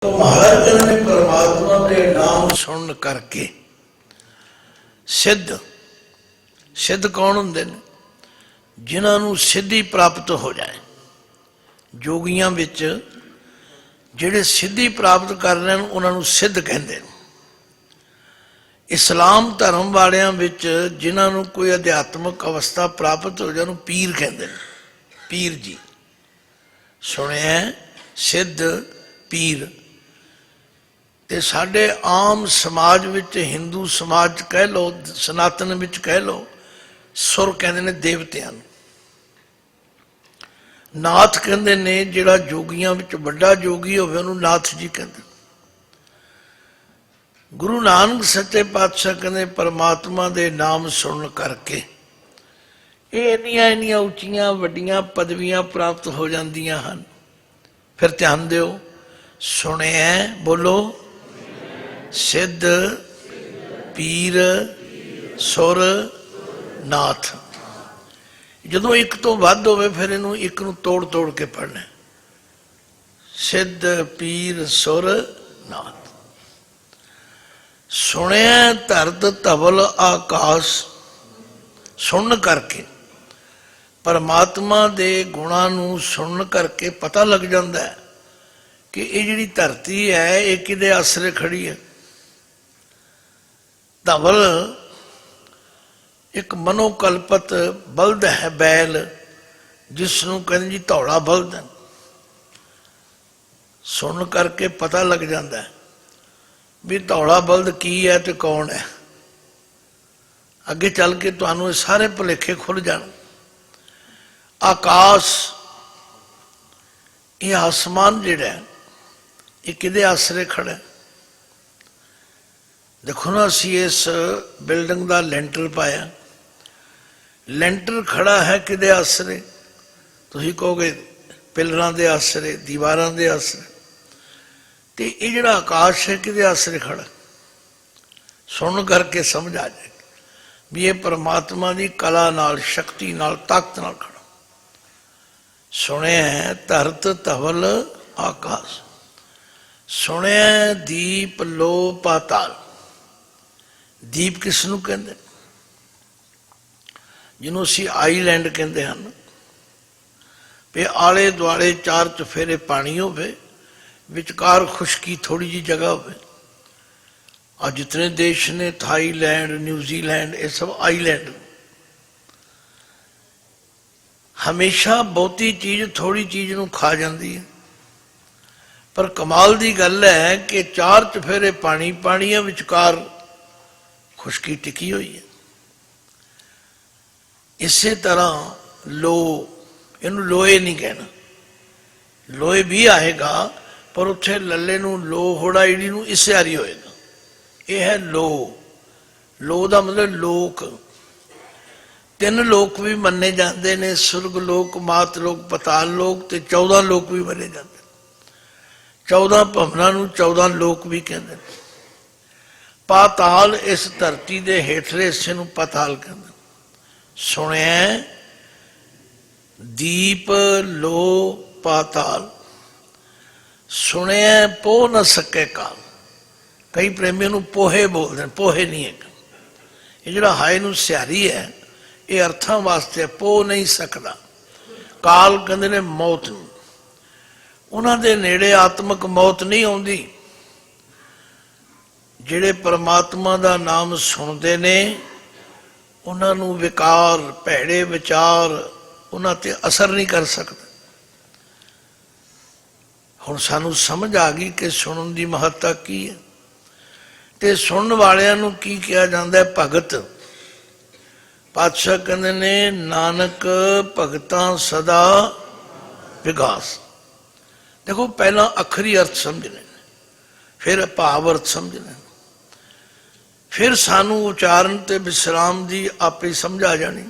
तो महाराज ने परमात्मा के नाम सुन करके सिद्ध सिद्ध कौन होंगे ने जिन्होंने सिद्धि प्राप्त हो जाए। जोगियां विच जिहड़े सिद्धि प्राप्त कर रहे हैं उन्होंने सिद्ध कहते हैं। इस्लाम धर्म वालियां विच जिन्होंने कोई अध्यात्मक अवस्था प्राप्त हो जाए उन्होंने पीर कहते हैं। पीर जी सुनिया सिद्ध पीर। ते साडे आम समाज विच हिंदू समाज कह लो सनातन विच कह लो सुर कहते ने देवतियां। नाथ कहते ने जिहड़ा जोगियां विच वड्डा जोगी होवे उहनूं नाथ जी कहते। गुरु नानक सच्चे पातशाह कहते परमात्मा दे नाम सुन करके ये इन्नियां इन्नियां उच्चियां वड्डियां पदवियां प्राप्त हो जांदियां हन। फिर ध्यान दिओ सुने बोलो सिद्ध पीर सुर नाथ। जदों एक तो वध होवे फिर इनू एक नू तोड़ तोड़ के पढ़ना। सिद्ध पीर सुर नाथ। सुने धरत धवल आकाश सुन करके परमात्मा दे गुणां नू सुन करके पता लग जाता है कि ये जिहड़ी धरती है ये किहदे आसरे खड़ी है। धवल एक मनोकल्पत बल्द है बैल जिसनों कहते जी धौला बल्द है। सुन करके पता लग जाता है भी धौला बल्द की है तो कौन है। अगे चल के तुहानूं ये सारे भुलेखे खुल जाण। आकाश ये आसमान जिहड़ा है ये किहदे आसरे खड़ा है। देखो ना असी इस बिल्डिंग का लेंटर पाया। लेंटर खड़ा है किहदे आसरे। तुसीं कहोगे पिलरां दे आसरे दीवारां दे आसरे। तो ये जिहड़ा आकाश है किहदे आसरे खड़ा। सुन करके समझ आ जाए भी ये परमात्मा की कला नाल शक्ति नाल ताकत नाल खड़ा। सुने धरत धवल आकाश। सुने दीप लो पाताल। दीप किसनू कहते जिन्हों असी आईलैंड कहते हैं भी आले दुआले चार चफेरे पानी होवे विचकार खुशकी थोड़ी जी जगह होवे। आज जितने देश ने थाईलैंड न्यूजीलैंड ये सब आईलैंड। हमेशा बहुती चीज थोड़ी चीज नू खा जाती है। पर कमाल की गल है कि चार चफेरे पानी पानी है विचकार खुशकी टिकी हुई है। इसे तरह लो इनू लोए नहीं कहना। लोए भी आएगा पर उत्थे लले नू लो होड़ा ईड़ी नू इसे आरी होएगा। यह है लो। लो का मतलब लोक। तीन लोक भी मन्ने जाते हैं सुरग लोक मात लोक पताल लोक ते 14 लोक भी मन्ने जाते। 14 भवनां नू 14 लोक भी कहते। पाताल इस धरती के हेठले हिस्से नू पाताल कहते। सुने दीप लो पाताल। सुने पोह न सके काल। कई प्रेमियों नू पोहे बोलते हैं पोहे नहीं है। ये जिहड़ा हाय नू सियारी है ये अर्थां वास्ते पोह नहीं सकता। काल कहते ने मौत नू। उन्हां दे नेड़े आत्मक मौत नहीं आउंदी। जिहड़े परमात्मा दा नाम सुनते ने उन्हां नू विकार भैड़े विचार उन्हां ते असर नहीं कर सकते। हुण सानू समझ आ गई कि सुनन दी महत्ता की है। ते सुनन वालियां नू की कहा जांदा है भगत। पातशाह कहते ने नानक भगतां सदा विकास। देखो पहला अखरी अर्थ समझने फिर भाव अर्थ समझने फिर सानू उचारण ते विश्राम की आपे समझ आ जानी।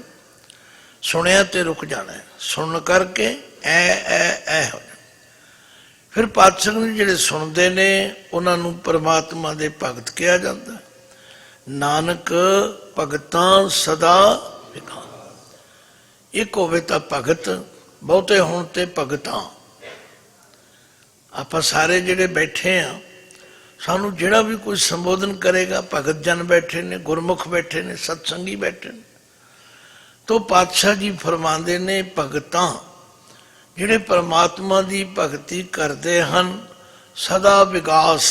सुनिया ते रुक जाना है। सुन करके ए हो जाना। फिर पातशाह ने जिहड़े सुनते ने उन्होंने परमात्मा दे भगत कहा जाता है। नानक भगतां सदा विकास। एक होवे तां भगत बहुते होण ते भगतां ਆਪਾਂ ਸਾਰੇ ਜਿਹੜੇ ਬੈਠੇ ਆ, ਸਾਨੂੰ ਜਿਹੜਾ ਵੀ ਕੋਈ ਸੰਬੋਧਨ ਕਰੇਗਾ, ਭਗਤ ਜਨ ਬੈਠੇ ਨੇ, ਗੁਰਮੁਖ ਬੈਠੇ ਨੇ, ਸਤਸੰਗੀ ਬੈਠੇ ਨੇ, ਤੋ ਪਾਤਸ਼ਾਹ ਜੀ ਫਰਮਾਉਂਦੇ ਨੇ ਭਗਤਾਂ ਜਿਹੜੇ ਪਰਮਾਤਮਾ ਦੀ ਭਗਤੀ ਕਰਦੇ ਹਨ ਸਦਾ ਵਿਕਾਸ,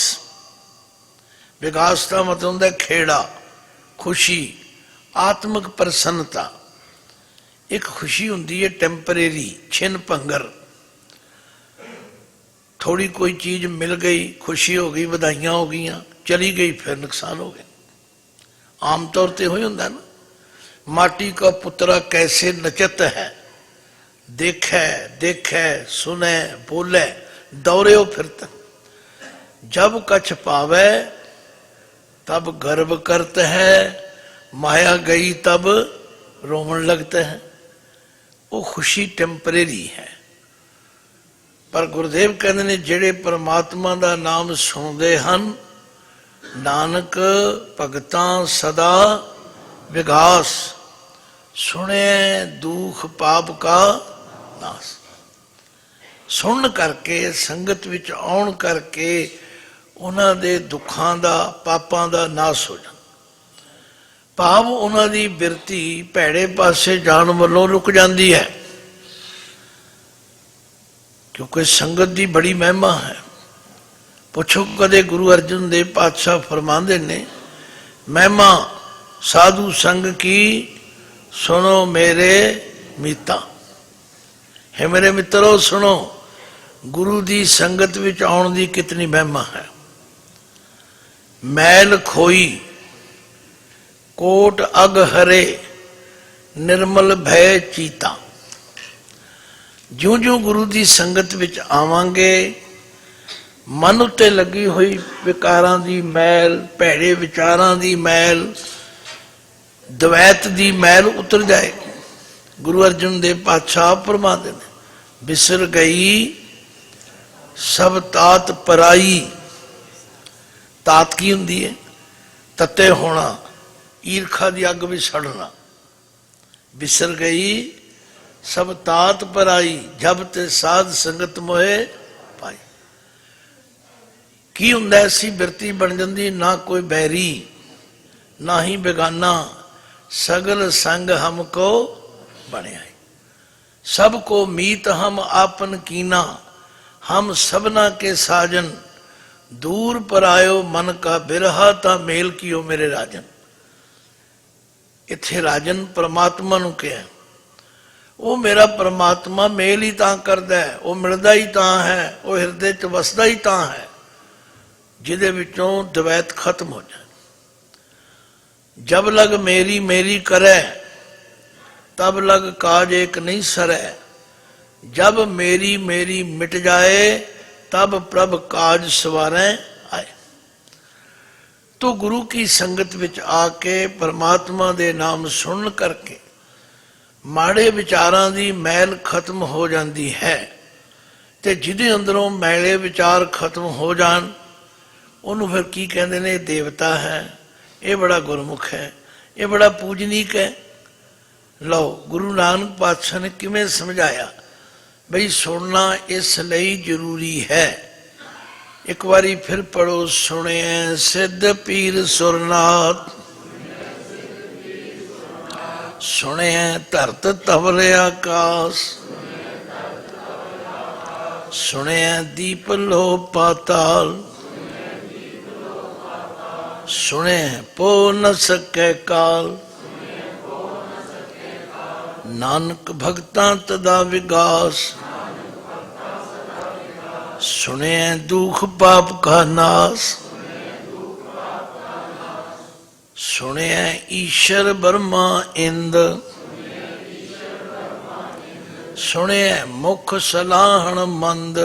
ਵਿਕਾਸ ਦਾ ਮਤਲਬ ਹੁੰਦਾ ਖੇੜਾ, ਖੁਸ਼ੀ, ਆਤਮਿਕ ਪ੍ਰਸੰਨਤਾ। ਇੱਕ ਖੁਸ਼ੀ ਹੁੰਦੀ ਹੈ ਟੈਂਪਰੇਰੀ, ਛਿਨ ਭੰਗਰ, ਥੋੜੀ ਕੋਈ ਚੀਜ਼ ਮਿਲ ਗਈ, ਖੁਸ਼ੀ ਹੋ ਗਈ, ਵਧਾਈਆਂ ਹੋ ਗਈਆਂ, ਚਲੀ ਗਈ, ਫਿਰ ਨੁਕਸਾਨ ਹੋ ਗਿਆ। ਆਮ ਤੌਰ ਤੇ ਹੋਈ ਹੁੰਦਾ ਨਾ, माटी का पुतरा कैसे नचत है, देखे देखे सुने बोले दौड़े फिरता, जब कछ पावे तब गर्व करते हैं, माया गई तब रोमन लगते हैं। वो खुशी टेंपरेरी है। पर गुरुदेव कहते ने जेड़े परमात्मा का नाम सुनते हैं, नानक भगतां सदा विगास, सुने दुख पाप का नाश। सुन करके संगत विच आउण करके उन्हां दे दुखां दा पापां दा नाश हो जांदा, भाव उन्हां दी बिरती भैड़े पासे जाण वल्लों रुक जांदी है, क्योंकि संगत दी बड़ी महिमा है। पुछो कदे गुरु अर्जन देव पातशाह फरमांदे ने, महिमा साधु संग की सुनो मेरे मीता। है मेरे मित्रों सुनो, गुरु दी संगत विच आउण दी कितनी महिमा है। मैल खोई कोट अग हरे, निर्मल भय चीता। ज्यों ज्यों गुरु दी संगत विच आवांगे, मन उत्ते लगी हुई विकारां दी मैल, भैड़े विचारां दी मैल, द्वैत दी मैल उतर जाए। गुरु अर्जन देव पातशाह फरमाते हैं, बिसर गई सब तात पराई। तात की हुंदी है? तत्ते होना, ईरखा दी अग विच सड़ना। बिसर गई सब तात पराई, जब ते साध संगत मोहे पाई। की हुंदा ऐसी बिरती बन जाती, ना कोई बैरी ना ही बेगाना, सगल संग हमको बने। सबको मीत हम आपन कीना, हम सबना के साजन। दूर पर आयो मन का बिरहा, ता मेल कियो मेरे राजन। इत्थे राजन परमात्मा नूं कहा, वो मेरा परमात्मा मेल ही तां करदा है, वो मिलदा ही तां है, वो हिरदे च वसदा ही तां है जिहदे विचों द्वैत खत्म हो जाए। जब लग मेरी मेरी करे, तब लग काज एक नहीं सरे। जब मेरी मेरी मिट जाए, तब प्रभ काज सवारे आए। तो गुरु की संगत विच आके परमात्मा दे नाम सुन करके माड़े विचारां दी मैल खत्म हो जाती है। ते जिहदे अंदरों मैले विचार खत्म हो जान, उन्होंने फिर की कहते ने, देवता है, ये बड़ा गुरमुख है, ये बड़ा पूजनीक है। लो गुरु नानक पातशाह ने किमें समझाया, बई सुनना इसलिए जरूरी है। एक बारी फिर पढ़ो, सुने सिद्ध पीर सुरनाथ, सुने धरत तवर आकाश, सुने दीप लो पाताल, सुने पो न सके काल। नानक भगतां तदा विगास, सुने दुख पाप का नाश। सुने ईश्वर ब्रह्मा इंद, सुने मुख सलाहण मंद।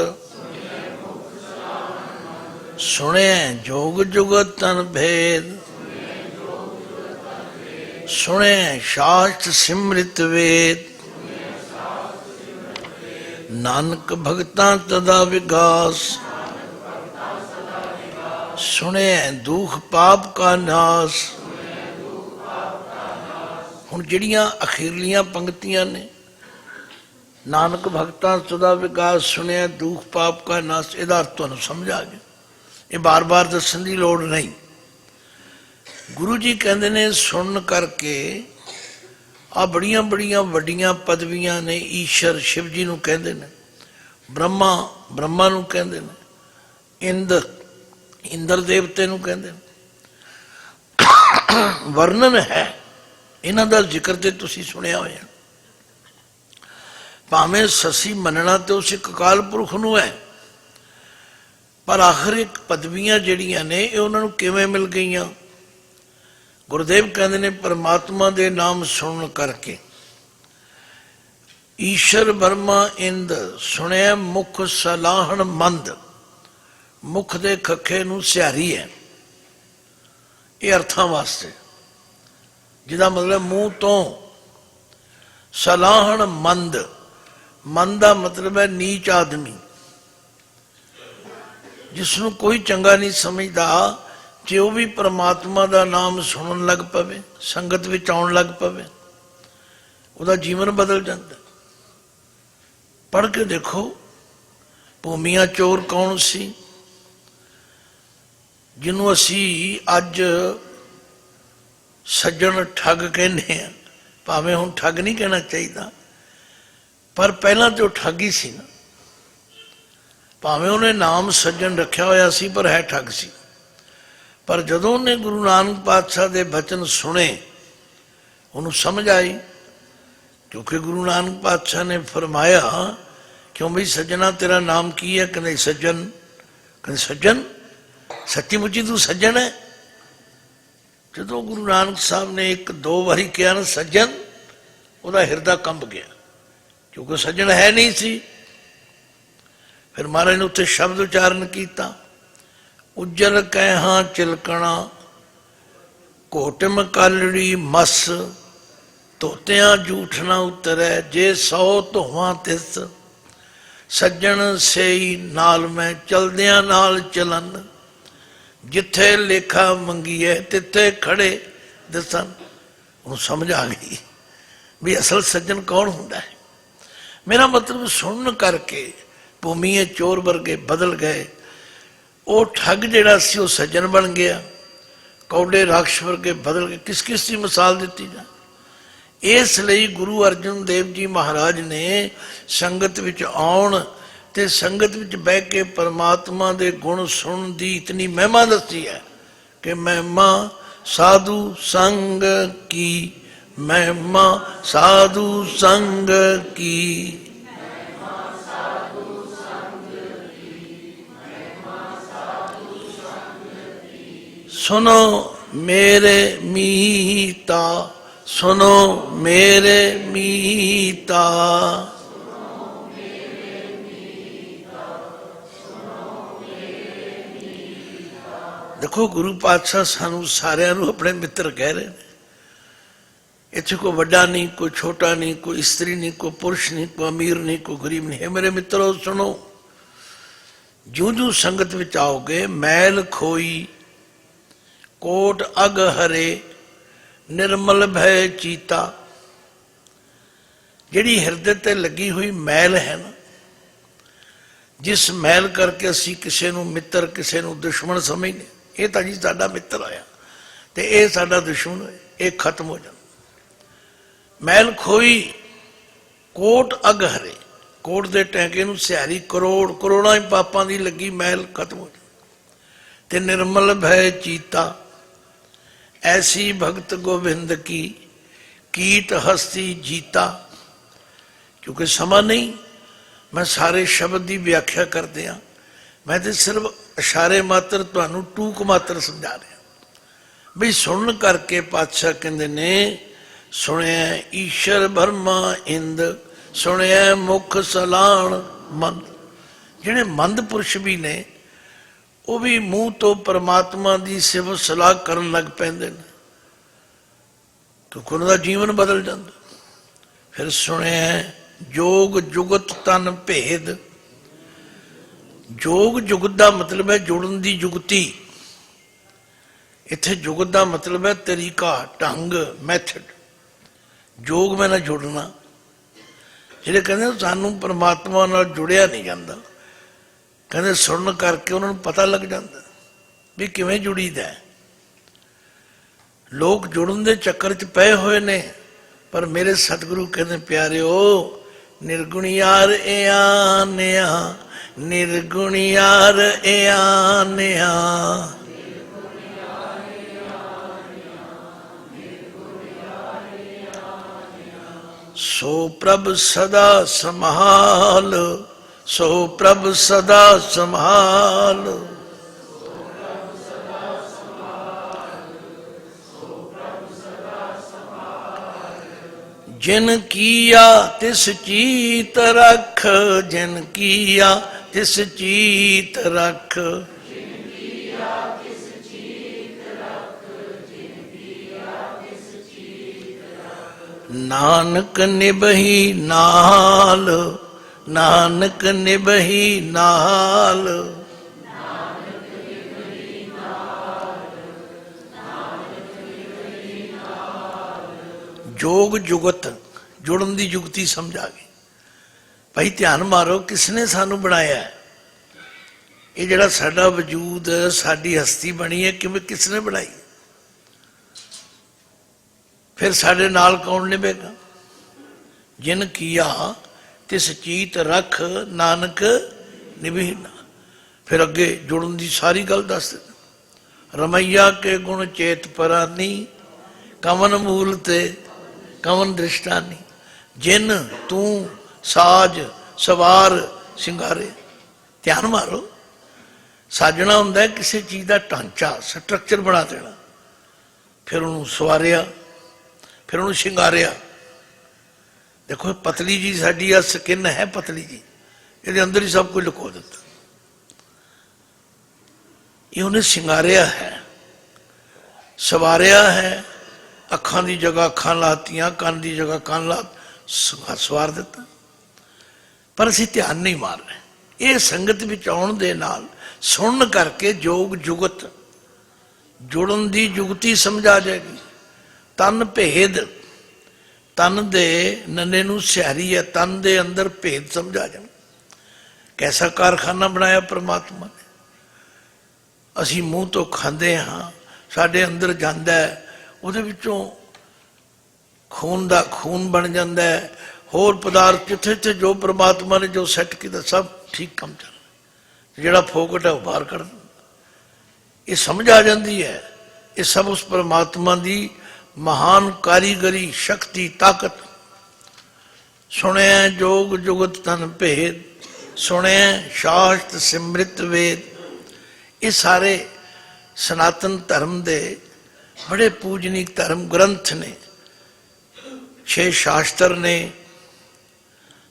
सुने जोग जुगत तन भेद, सुने शास्त्र सिमृत वेद। नानक भगतां तदा विगास, सुने दुख पाप का नाश। हुण जिहड़ियां अखीरलियां पंक्तियां ने, ਨਾਨਕ ਭਗਤਾਂ ਸਦਾ ਵਿਕਾਸ ਸੁਣਿਆ ਦੁੱਖ ਪਾਪ ਕਾ ਨਾਸ। ਇਹਦਾ ਅਰਥ ਤੁਹਾਨੂੰ ਸਮਝ ਆ ਗਿਆ, ਇਹ ਬਾਰ-ਬਾਰ ਦੱਸਣ ਦੀ ਲੋੜ ਨਹੀਂ। ਗੁਰੂ ਜੀ ਕਹਿੰਦੇ ਨੇ ਸੁਣਨ ਕਰਕੇ ਆ ਬੜੀਆਂ ਬੜੀਆਂ ਵੱਡੀਆਂ ਪਦਵੀਆਂ ਨੇ। ਈਸ਼ਰ ਸ਼ਿਵ ਜੀ ਨੂੰ ਕਹਿੰਦੇ ਨੇ, ਬ੍ਰਹਮਾ ਨੂੰ ਕਹਿੰਦੇ ਨੇ, ਇੰਦਰ ਦੇਵਤੇ ਨੂੰ ਕਹਿੰਦੇ ਨੇ। ਵਰਣਨ ਹੈ ਇਹਨਾਂ ਦਾ, ਜ਼ਿਕਰ ਤੇ ਤੁਸੀਂ ਸੁਣਿਆ ਹੋਇਆ। ਭਾਵੇਂ ਸਸੀ ਮੰਨਣਾ ਤੇ ਉਸ ਇੱਕ ਅਕਾਲ ਪੁਰਖ ਨੂੰ ਹੈ, ਪਰ ਆਖਰ ਇੱਕ ਪਦਵੀਆਂ ਜਿਹੜੀਆਂ ਨੇ ਇਹ ਉਹਨਾਂ ਨੂੰ ਕਿਵੇਂ ਮਿਲ ਗਈਆਂ? ਗੁਰਦੇਵ ਕਹਿੰਦੇ ਨੇ ਪਰਮਾਤਮਾ ਦੇ ਨਾਮ ਸੁਣਨ ਕਰਕੇ। ਈਸ਼ਰ ਬਰਮਾ ਇੰਦ ਸੁਣਿਆ ਮੁਖ ਸਲਾਹਣ ਮੰਦ। ਮੁਖ ਦੇ ਖੱਖੇ ਨੂੰ ਸਿਹਾਰੀ ਹੈ, ਇਹ ਅਰਥਾਂ ਵਾਸਤੇ, ਜਿਹਦਾ ਮਤਲਬ ਮੂੰਹ ਤੋਂ। ਸਲਾਹਣ ਮੰਦ, ਮਨ ਦਾ ਮਤਲਬ ਹੈ ਨੀਚ ਆਦਮੀ, ਜਿਸਨੂੰ ਕੋਈ ਚੰਗਾ ਨਹੀਂ ਸਮਝਦਾ। ਜੇ ਉਹ ਵੀ ਪਰਮਾਤਮਾ ਦਾ ਨਾਮ ਸੁਣਨ ਲੱਗ ਪਵੇ, ਸੰਗਤ ਵਿੱਚ ਆਉਣ ਲੱਗ ਪਵੇ, ਉਹਦਾ ਜੀਵਨ ਬਦਲ ਜਾਂਦਾ। ਪੜ੍ਹ ਕੇ ਦੇਖੋ, ਭੂਮੀਆਂ ਚੋਰ ਕੌਣ ਸੀ, ਜਿਹਨੂੰ ਅਸੀਂ ਅੱਜ ਸੱਜਣ ਠੱਗ ਕਹਿੰਦੇ ਆ। ਭਾਵੇਂ ਹੁਣ ਠੱਗ ਨਹੀਂ ਕਹਿਣਾ ਚਾਹੀਦਾ, ਪਰ ਪਹਿਲਾਂ ਤੇ ਉਹ ਠੱਗ ਹੀ ਸੀ ਨਾ। ਭਾਵੇਂ ਉਹਨੇ ਨਾਮ ਸੱਜਣ ਰੱਖਿਆ ਹੋਇਆ ਸੀ, ਪਰ ਹੈ ਠੱਗ ਸੀ। ਪਰ ਜਦੋਂ ਉਹਨੇ ਗੁਰੂ ਨਾਨਕ ਪਾਤਸ਼ਾਹ ਦੇ ਬਚਨ ਸੁਣੇ, ਉਹਨੂੰ ਸਮਝ ਆਈ। ਕਿਉਂਕਿ ਗੁਰੂ ਨਾਨਕ ਪਾਤਸ਼ਾਹ ਨੇ ਫਰਮਾਇਆ, ਕਿਉਂ ਬਈ ਸੱਜਣਾ ਤੇਰਾ ਨਾਮ ਕੀ ਹੈ? ਕਹਿੰਦੇ ਸੱਜਣ। ਕਹਿੰਦੇ ਸੱਜਣ, ਸੱਚੀ ਮੁੱਚੀ ਤੂੰ ਸੱਜਣ ਹੈ? ਜਦੋਂ ਗੁਰੂ ਨਾਨਕ ਸਾਹਿਬ ਨੇ ਇੱਕ ਦੋ ਵਾਰੀ ਕਿਹਾ ਨਾ ਸੱਜਣ, ਉਹਦਾ ਹਿਰਦਾ ਕੰਬ ਗਿਆ, ਕਿਉਂਕਿ ਸੱਜਣ ਹੈ ਨਹੀਂ ਸੀ। ਫਿਰ ਮਹਾਰਾਜ ਨੇ ਉੱਥੇ ਸ਼ਬਦ ਉਚਾਰਨ ਕੀਤਾ, ਉੱਜਲ ਕਹਿਹਾਂ ਚਿਲਕਣਾ, ਘੋਟਮ ਕਾਲੜੀ ਮਸ, ਧੋਤਿਆਂ ਝੂਠ ਨਾ ਉਤਰੈ, ਜੇ 100 ਧੋਵਾਂ ਤਿਸ, ਸੱਜਣ ਸੇਈ ਨਾਲ ਮੈਂ ਚਲਦਿਆਂ ਨਾਲ ਚਲਨ, ਜਿੱਥੇ ਲੇਖਾ ਮੰਗੀਏ ਤਿੱਥੇ ਖੜੇ ਦਿਸਣ। ਉਹਨੂੰ ਸਮਝ ਆ ਗਈ ਵੀ ਅਸਲ ਸੱਜਣ ਕੌਣ ਹੁੰਦਾ ਹੈ। ਮੇਰਾ ਮਤਲਬ ਸੁਣਨ ਕਰਕੇ ਭੂਮੀਏ ਚੋਰ ਵਰਗੇ ਬਦਲ ਗਏ। ਉਹ ਠੱਗ ਜਿਹੜਾ ਸੀ ਉਹ ਸੱਜਣ ਬਣ ਗਿਆ, ਕੌਡੇ ਰਾਖਸ਼ ਵਰਗੇ ਬਦਲ ਗਏ। ਕਿਸ ਕਿਸ ਦੀ ਮਿਸਾਲ ਦਿੱਤੀ ਜਾ। ਇਸ ਲਈ ਗੁਰੂ ਅਰਜਨ ਦੇਵ ਜੀ ਮਹਾਰਾਜ ਨੇ ਸੰਗਤ ਵਿੱਚ ਆਉਣ ਤੇ ਸੰਗਤ ਵਿੱਚ ਬਹਿ ਕੇ ਪਰਮਾਤਮਾ ਦੇ ਗੁਣ ਸੁਣਨ ਦੀ ਇਤਨੀ ਮਹਿਮਾ ਦੱਸੀ ਹੈ ਕਿ ਮਹਿਮਾ ਸਾਧੂ ਸੰਗ ਕੀ, ਮਹਿਮਾ ਸਾਧੂ ਸੰਗ ਕੀ। ਸੁਨੋ ਮੇਰੇ ਮੀਤਾ, ਸੁਨੋ ਮੇਰੇ ਮੀਤਾ। ਦੇਖੋ ਗੁਰੂ ਪਾਤਸ਼ਾਹ ਸਾਨੂੰ ਸਾਰਿਆਂ ਨੂੰ ਆਪਣੇ ਮਿੱਤਰ ਕਹਿ ਰਹੇ ਨੇ। ਇੱਥੇ ਕੋਈ ਵੱਡਾ ਨਹੀਂ, ਕੋਈ ਛੋਟਾ ਨਹੀਂ, ਕੋਈ ਇਸਤਰੀ ਨਹੀਂ, ਕੋਈ ਪੁਰਸ਼ ਨਹੀਂ, ਕੋਈ ਅਮੀਰ ਨਹੀਂ, ਕੋਈ ਗਰੀਬ ਨਹੀਂ। ਹੈ ਮੇਰੇ ਮਿੱਤਰੋ ਸੁਣੋ, ਜਿਉਂ ਜਿਉਂ ਸੰਗਤ ਵਿੱਚ ਆਓਗੇ, ਮੈਲ ਖੋਈ ਕੋਟ ਅਗ ਹਰੇ, ਨਿਰਮਲ ਭੈ ਚੀਤਾ। ਜਿਹੜੀ ਹਿਰਦੇ ਤੇ ਲੱਗੀ ਹੋਈ ਮੈਲ ਹੈ ਨਾ, ਜਿਸ ਮੈਲ ਕਰਕੇ ਅਸੀਂ ਕਿਸੇ ਨੂੰ ਮਿੱਤਰ ਕਿਸੇ ਨੂੰ ਦੁਸ਼ਮਣ ਸਮਝਦੇ, ਇਹ ਤਾਂ ਜੀ ਸਾਡਾ ਮਿੱਤਰ ਆਇਆ ਤੇ ਇਹ ਸਾਡਾ ਦੁਸ਼ਮਣ ਹੋਇਆ, ਇਹ ਖਤਮ ਹੋ ਜਾਂਦਾ। ਮੈਲ ਖੋਈ ਕੋਟ ਅਗ ਹਰੇ, ਕੋਟ ਦੇ ਟੈਂਕੇ ਨੂੰ ਸਿਹਾਰੀ, ਕਰੋੜਾਂ ਹੀ ਪਾਪਾਂ ਦੀ ਲੱਗੀ ਮੈਲ ਖਤਮ ਹੋ ਜਾਂਦੀ। ਤੇ ਨਿਰਮਲ ਭੈ ਚੀਤਾ, ਐਸੀ ਭਗਤ ਗੋਬਿੰਦ ਕੀ, ਕੀਟ ਹਸਤੀ ਜੀਤਾ। ਕਿਉਂਕਿ ਸਮਾਂ ਨਹੀਂ ਮੈਂ ਸਾਰੇ ਸ਼ਬਦ ਦੀ ਵਿਆਖਿਆ ਕਰਦੇ ਹਾਂ, ਮੈਂ ਤੇ ਸਿਰਫ ਇਸ਼ਾਰੇ ਮਾਤਰ ਤੁਹਾਨੂੰ ਟੂਕ ਮਾਤਰ ਸਮਝਾ ਰਿਹਾ ਬਈ ਸੁਣਨ ਕਰਕੇ। ਪਾਤਸ਼ਾਹ ਕਹਿੰਦੇ ਨੇ ਸੁਣਿਆ ਈਸ਼ਰ ਬਰਮਾ ਇੰਦ, ਸੁਣਿਆ ਮੁਖ ਸਲਾਣ ਮੰਦ। ਜਿਹੜੇ ਮੰਦ ਪੁਰਸ਼ ਵੀ ਨੇ ਉਹ ਵੀ ਮੂੰਹ ਤੋਂ ਪਰਮਾਤਮਾ ਦੀ ਸਿਫਤ ਸਲਾਹ ਕਰਨ ਲੱਗ ਪੈਂਦੇ ਨੇ, ਕਿਉਂਕਿ ਉਹਨਾਂ ਦਾ ਜੀਵਨ ਬਦਲ ਜਾਂਦਾ। ਫਿਰ ਸੁਣਿਆ ਜੋਗ ਜੁਗਤ ਤਨ ਭੇਦ। ਜੋਗ ਜੁਗਤ ਦਾ ਮਤਲਬ ਹੈ ਜੁੜਨ ਦੀ ਜੁਗਤੀ। ਇੱਥੇ ਜੁਗਤ ਦਾ ਮਤਲਬ ਹੈ ਤਰੀਕਾ, ਢੰਗ, ਮੈਥਡ। ਜੋਗ ਮੈਂ ਨਾ ਜੁੜਨਾ, ਜਿਹੜੇ ਕਹਿੰਦੇ ਸਾਨੂੰ ਪਰਮਾਤਮਾ ਨਾਲ ਜੁੜਿਆ ਨਹੀਂ ਜਾਂਦਾ, ਕਹਿੰਦੇ ਸੁਣਨ ਕਰਕੇ ਉਹਨਾਂ ਨੂੰ ਪਤਾ ਲੱਗ ਜਾਂਦਾ ਵੀ ਕਿਵੇਂ ਜੁੜੀਦਾ ਹੈ। ਲੋਕ ਜੁੜਨ ਦੇ ਚੱਕਰ 'ਚ ਪਏ ਹੋਏ ਨੇ, ਪਰ ਮੇਰੇ ਸਤਿਗੁਰੂ ਕਹਿੰਦੇ ਪਿਆਰਿਓ, ਨਿਰਗੁਣਿਆਰ ਇਆਨਿਆ, ਨਿਰਗੁਣਿਆਰ ਇਆਨਿਆ, ਸੋ ਪ੍ਰਭ ਸਦਾ ਸੰਭਾਲ, ਸੋ ਪ੍ਰਭ ਸਦਾ ਸੰਭਾਲ, ਜਿਨ ਕੀਆ ਤਿਸ ਚੀਤ ਰਖ, ਜਿਨ ਕੀਆ ਤਿਸ ਚੀਤ ਰਖ, ਨਾਨਕ ਨਿਭਹੀ ਨਾਲ, ਨਾਨਕ ਨਿਭਹੀ ਨਾਲ, ਜੋਗ ਜੁਗਤ, ਜੁੜਨ ਦੀ ਜੁਗਤੀ ਸਮਝਾ ਗਈ। ਭਾਈ ਧਿਆਨ ਮਾਰੋ, ਕਿਸਨੇ ਸਾਨੂੰ ਬਣਾਇਆ ਹੈ? ਇਹ ਜਿਹੜਾ ਸਾਡਾ ਵਜੂਦ, ਸਾਡੀ ਹਸਤੀ ਬਣੀ ਹੈ, ਕਿਵੇਂ ਕਿਸਨੇ ਬਣਾਈ? ਫਿਰ ਸਾਡੇ ਨਾਲ ਕੌਣ ਨਿਭੇਗਾ? ਜਿਨ ਕੀਆ ਤਿਸ ਚੀਤ ਰਖ, ਨਾਨਕ ਨਿਭੀ ਨਾ। ਫਿਰ ਅੱਗੇ ਜੁੜਨ ਦੀ ਸਾਰੀ ਗੱਲ ਦੱਸ ਦਿੰਦਾ। ਰਮਈਆ ਕੇ ਗੁਣ ਚੇਤ ਪਰਾਨੀ, ਕਵਨ ਮੂਲ ਤੇ ਕਵਨ ਦ੍ਰਿਸ਼ਟਾਨੀ। ਜਿਨ ਤੂੰ ਸਾਜ ਸਵਾਰ ਸਿੰਗਾਰੇ। ਧਿਆਨ ਮਾਰੋ, ਸਾਜਣਾ ਹੁੰਦਾ ਕਿਸੇ ਚੀਜ਼ ਦਾ ਢਾਂਚਾ, ਸਟਰਕਚਰ ਬਣਾ ਦੇਣਾ, ਫਿਰ ਉਹਨੂੰ ਸਵਾਰਿਆ, ਫਿਰ ਉਹਨੂੰ ਸ਼ਿੰਗਾਰਿਆ। ਦੇਖੋ ਪਤਲੀ ਜੀ ਸਾਡੀ ਆ ਸਕਿਨ ਹੈ, ਪਤਲੀ ਜੀ, ਇਹਦੇ ਅੰਦਰ ਹੀ ਸਭ ਕੁਝ ਲੁਕੋ ਦਿੱਤਾ। ਇਹ ਉਹਨੇ ਸ਼ਿੰਗਾਰਿਆ ਹੈ, ਸਵਾਰਿਆ ਹੈ। ਅੱਖਾਂ ਦੀ ਜਗ੍ਹਾ ਅੱਖਾਂ ਲਾਤੀਆਂ, ਕੰਨ ਦੀ ਜਗ੍ਹਾ ਕੰਨ ਲਾ, ਸਵਾਰ ਦਿੱਤਾ। ਪਰ ਅਸੀਂ ਧਿਆਨ ਨਹੀਂ ਮਾਰ ਰਹੇ। ਇਹ ਸੰਗਤ ਵਿੱਚ ਆਉਣ ਦੇ ਨਾਲ, ਸੁਣਨ ਕਰਕੇ ਜੋਗ ਜੁਗਤ, ਜੁੜਨ ਦੀ ਜੁਗਤੀ ਸਮਝਾ ਜਾਏਗੀ। ਤਨ ਭੇਦ, ਤਨ ਦੇ ਨੰਨੇ ਨੂੰ ਸਿਹਾਰੀ ਹੈ, ਤਨ ਦੇ ਅੰਦਰ ਭੇਦ ਸਮਝਾ ਜਾਣਾ। ਕੈਸਾ ਕਾਰਖਾਨਾ ਬਣਾਇਆ ਪਰਮਾਤਮਾ ਨੇ। ਅਸੀਂ ਮੂੰਹ ਤੋਂ ਖਾਂਦੇ ਹਾਂ, ਸਾਡੇ ਅੰਦਰ ਜਾਂਦਾ ਹੈ, ਉਹਦੇ ਵਿੱਚੋਂ ਖੂਨ ਦਾ ਖੂਨ ਬਣ ਜਾਂਦਾ ਹੈ, ਹੋਰ ਪਦਾਰਥ ਜਿੱਥੇ ਜਿੱਥੇ ਜੋ ਪਰਮਾਤਮਾ ਨੇ ਜੋ ਸੈੱਟ ਕੀਤਾ ਸਭ ਠੀਕ ਕੰਮ ਚੱਲਦਾ। ਜਿਹੜਾ ਫੋਕਟ ਹੈ ਉਹ ਬਾਹਰ ਕੱਢ ਦਿੰਦਾ। ਇਹ ਸਮਝ ਆ ਜਾਂਦੀ ਹੈ, ਇਹ ਸਭ ਉਸ ਪਰਮਾਤਮਾ ਦੀ ਮਹਾਨ ਕਾਰੀਗਰੀ, ਸ਼ਕਤੀ, ਤਾਕਤ। ਸੁਣਿਆ ਜੋਗ ਜੁਗਤ ਤਨ ਭੇਦ, ਸੁਣਿਆ ਸ਼ਾਸਤ ਸਿਮ੍ਰਿਤ ਵੇਦ। ਇਹ ਸਾਰੇ ਸਨਾਤਨ ਧਰਮ ਦੇ ਬੜੇ ਪੂਜਨੀਕ ਧਰਮ ਗ੍ਰੰਥ ਨੇ। 6 ਸ਼ਾਸਤਰ ਨੇ,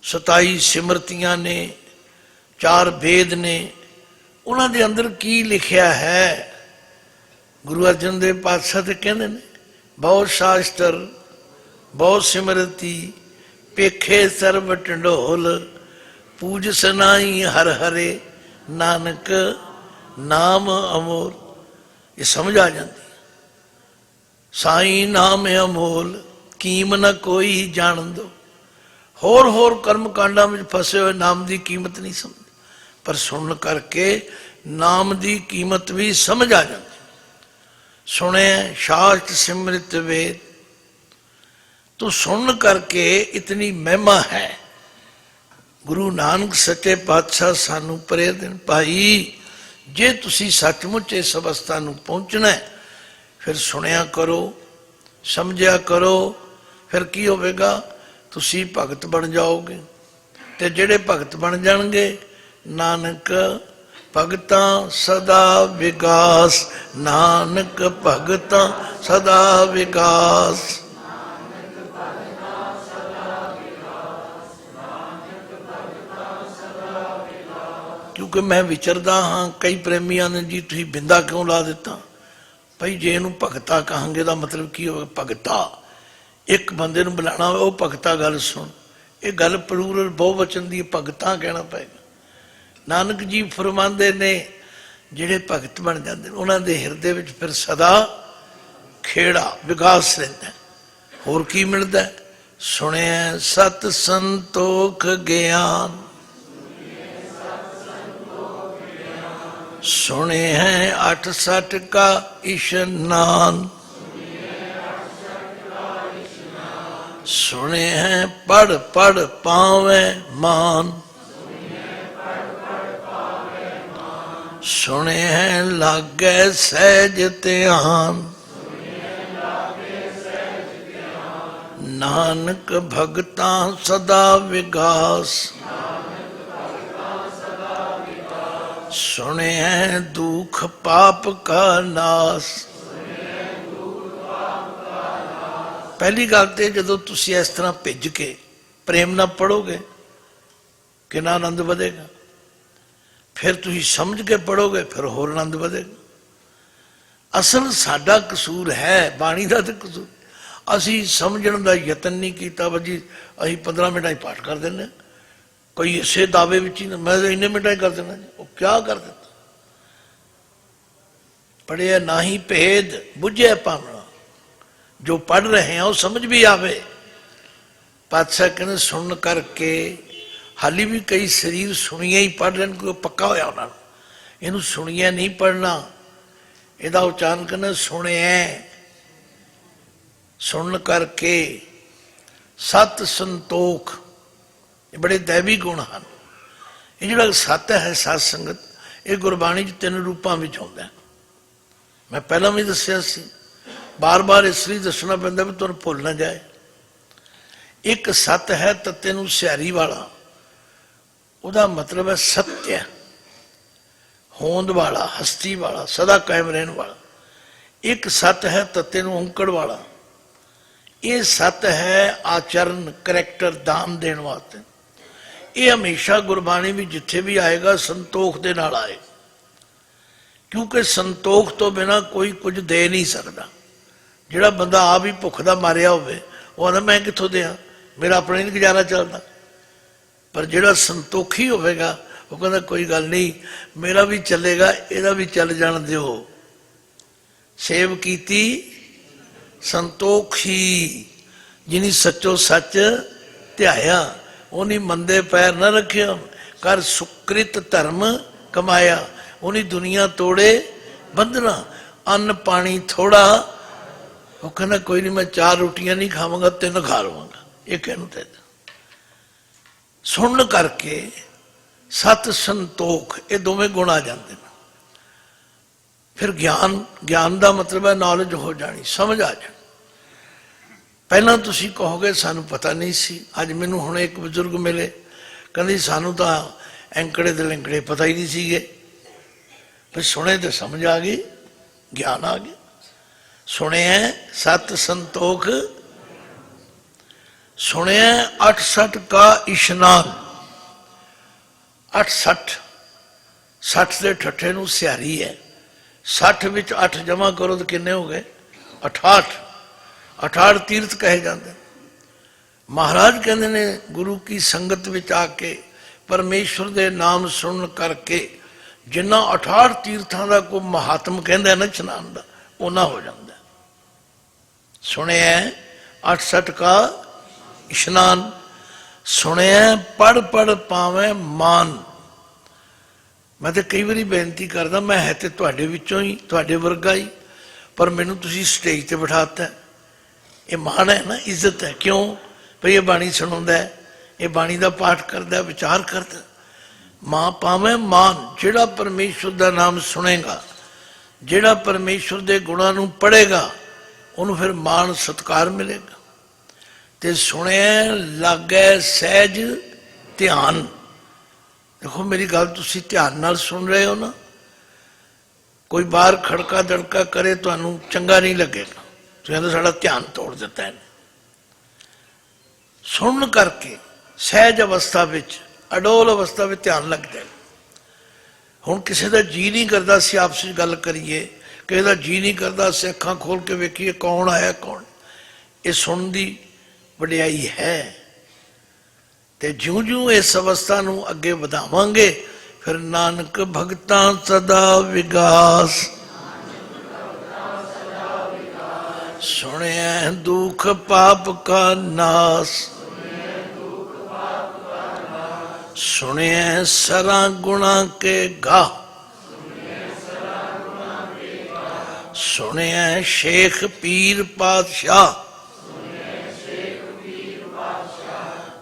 27 ਸਿਮਰਤੀਆਂ ਨੇ, 4 ਵੇਦ ਨੇ। ਉਹਨਾਂ ਦੇ ਅੰਦਰ ਕੀ ਲਿਖਿਆ ਹੈ? ਗੁਰੂ ਅਰਜਨ ਦੇਵ ਪਾਤਸ਼ਾਹ ਤੇ ਕਹਿੰਦੇ ਨੇ, ਬਹੁਤ ਸ਼ਾਸਤਰ ਬਹੁਤ ਸਿਮਰਤੀ, ਪੇਖੇ ਸਰਬ ਢੰਡੋਲ, ਪੂਜ ਸਨਾਈ ਹਰ ਹਰੇ, ਨਾਨਕ ਨਾਮ ਅਮੋਲ। ਇਹ ਸਮਝ ਆ ਜਾਂਦੀ। ਸਾਈ ਨਾਮ ਅਮੋਲ, ਕੀਮ ਨਾ ਕੋਈ ਜਾਣ ਦੋ। ਹੋਰ ਹੋਰ ਕਰਮ ਕਾਂਡਾਂ ਵਿੱਚ ਫਸੇ ਹੋਏ ਨਾਮ ਦੀ ਕੀਮਤ ਨਹੀਂ ਸਮਝ, ਪਰ ਸੁਣਨ ਕਰਕੇ ਨਾਮ ਦੀ ਕੀਮਤ ਵੀ ਸਮਝ ਆ ਜਾਂਦੀ। ਸੁਣਿਆ ਸ਼ਾਸਤ ਸਿਮਰਿਤ ਵੇਦ। तो सुन करके इतनी महिमा है। गुरु नानक सच्चे पातशाह सानू प्रेर देन, भाई जे तुसी सचमुच इस अवस्था नूं पहुंचना है फिर सुनिया करो, समझिया करो, फिर की होवेगा, तुसी भगत बन जाओगे। ते जेड़े भगत बन जाणगे, नानक भगतां सदा विकास, नानक भगतां सदा विकास। क्योंकि मैं विचरदा हाँ, कई प्रेमिया ने जी तुसीं बिंदा क्यों ला दिता। भाई जे इहनूं भगता कहांगे दा मतलब की होगा? भगता एक बंदे नूं बुलाना हो, भगता गल सुन। ये गल प्लूरल बहुवचन दी, भगता कहना पेगा। नानक जी फरमांदे ने जिहड़े भगत बन जांदे उन्हां दे हिरदे विच फिर सदा खेड़ा विकास रहिंदा है। होर की मिलदा है? सुने सत संतोख ज्ञान, सुने हैं 68 का इशनान, सुने हैं पढ़ पढ़ पावे मान, सुने हैं लागे सहज ध्यान, नानक भगता सदा विगास, सुने हैं दुख पाप का नाश। पहली गल तो जो तुसी इस तरह भिज के प्रेम ना पढ़ोगे कि ना आनंद बढ़ेगा, फिर तुसी समझ के पढ़ोगे फिर होर आनंद बढ़ेगा। असल साडा कसूर है, बाणी का तो कसूर, असी समझण का यतन नहीं किया। जी असी 15 मिनट ही पाठ कर दें, कोई इसे दावे विच ही मैं इन्ने मिनट ही कर देना जी, वो क्या कर देता। पढ़िया ना ही भेद बुझे भावना, जो पढ़ रहे हैं वो समझ भी आवे। पातशाह कहने सुन करके हाली भी कई शरीर सुनिया ही पढ़ लेन, कोई पक्का होया उन्होंने इनू सुनिया नहीं पढ़ना, ਇਹਦਾ उच्चारण करना सुने, सुन करके सत संतोख, ये बड़े दैवी गुण हैं। ये जो सत है सत संगत, ये गुरबाणी 3 रूपों में आता है। मैं पहला भी दसिया सी, बार बार इसलिए दसना पैंदा भी तुहानूं भुल ना जाए। एक सत है तत्ते नूं सियारी वाला, उहदा मतलब है सत्य, होंद वाला, हस्ती वाला, सदा कायम रहने वाला। एक सत है तत्ते नूं औंकड़ वाला, ये सत है आचरण करैक्टर दान देने वास्ते। ये हमेशा गुरबाणी में जिथे भी आएगा संतोख दे नाल आए, क्योंकि संतोख तो बिना कोई कुछ दे नहीं सकता। जिहड़ा बंदा आप ही भुख दा मारिया होवे वो आंदा मैं कित्थों देआं, मेरा अपना नहीं गुजारा चलता। पर जिहड़ा संतोखी होवेगा वो कहता कोई गल नहीं, मेरा भी चलेगा, इहदा भी चल जाण दिओ। सेव कीती संतोखी, जिनी सच्चो सच ध्याया, उन्हीं मंदे पैर न रखे, कर सुकृत धर्म कमाया, उन्हीं दुनिया तोड़े बंधना, अन्न पानी थोड़ा। वो कहना कोई नहीं, मैं 4 रोटियां नहीं खावांगा, 3 खा लवांगा। ये कहना चाहिए। सुन करके सत संतोख, ये दोवें गुण आ जाते हैं। फिर ज्ञान, ज्ञान का मतलब है नॉलेज हो जानी, समझ आ जानी। पहला तुसी कहोगे सानू पता नहीं सी, अज मैनू हुण एक बजुर्ग मिले, कहंदे सानू तो एंकड़े दे लिंकड़े पता ही नहीं सीगे। फिर सुने तो समझ आ गई, ज्ञान आ गया। सुने सत संतोख, सुने 68 का इशनान। 68, 60 के ठट्ठे नूं सियारी है, 60 विच 8 जमा करो तो किन्ने हो गए 68। 68 तीर्थ कहे जाते हैं। महाराज कहते ने गुरु की संगत विच आके परमेश्वर दे नाम सुन करके जिन्ना 68 तीर्थां का कोई महात्म कहंदा है ना स्नान का, उन्ना हो जाता है। सुने 68 का स्नान, सुने पढ़ पढ़ पावे मान। मैं तो कई बार बेनती करदा, मैं है तो तुहाडे विचों ही, तुहाडे वर्गा ही, पर मैनू तुसीं स्टेज ते बिठाता है। ये मान है ना, इज्जत है। क्यों भाई ये बाणी सुनाउंदा है, ये बाणी का पाठ करता है, विचार करता है। मां पावे मान, जिहड़ा परमेश्वर का नाम सुनेगा, जिहड़ा परमेश्वर के गुणों नूं पढ़ेगा, उन्होंने फिर मान सत्कार मिलेगा। ते सुने लागे सहज ध्यान। देखो मेरी गल तुसीं ध्यान नाल सुन रहे हो ना, कोई बाहर खड़का दड़का करे तो चंगा नहीं लगेगा, तो साड़ा ध्यान तोड़ दिता है। सुन करके सहज अवस्था विच, अडोल अवस्था में ध्यान लग जाए। हुण किसी का जी नहीं करता असीं आपस में गल करिए, किसी का जी नहीं करता असीं अखां खोल के वेखीए कौन आया कौन। ये सुन दी वडियाई है। ते ज्यों ज्यों इस अवस्था नूं अगे वधावांगे, फिर नानक भगतां सदा विगास। सुनिए दुख पाप का नाश, सुनिए सरा गुणा के गा, सुनिए शेख पीर पातशाह,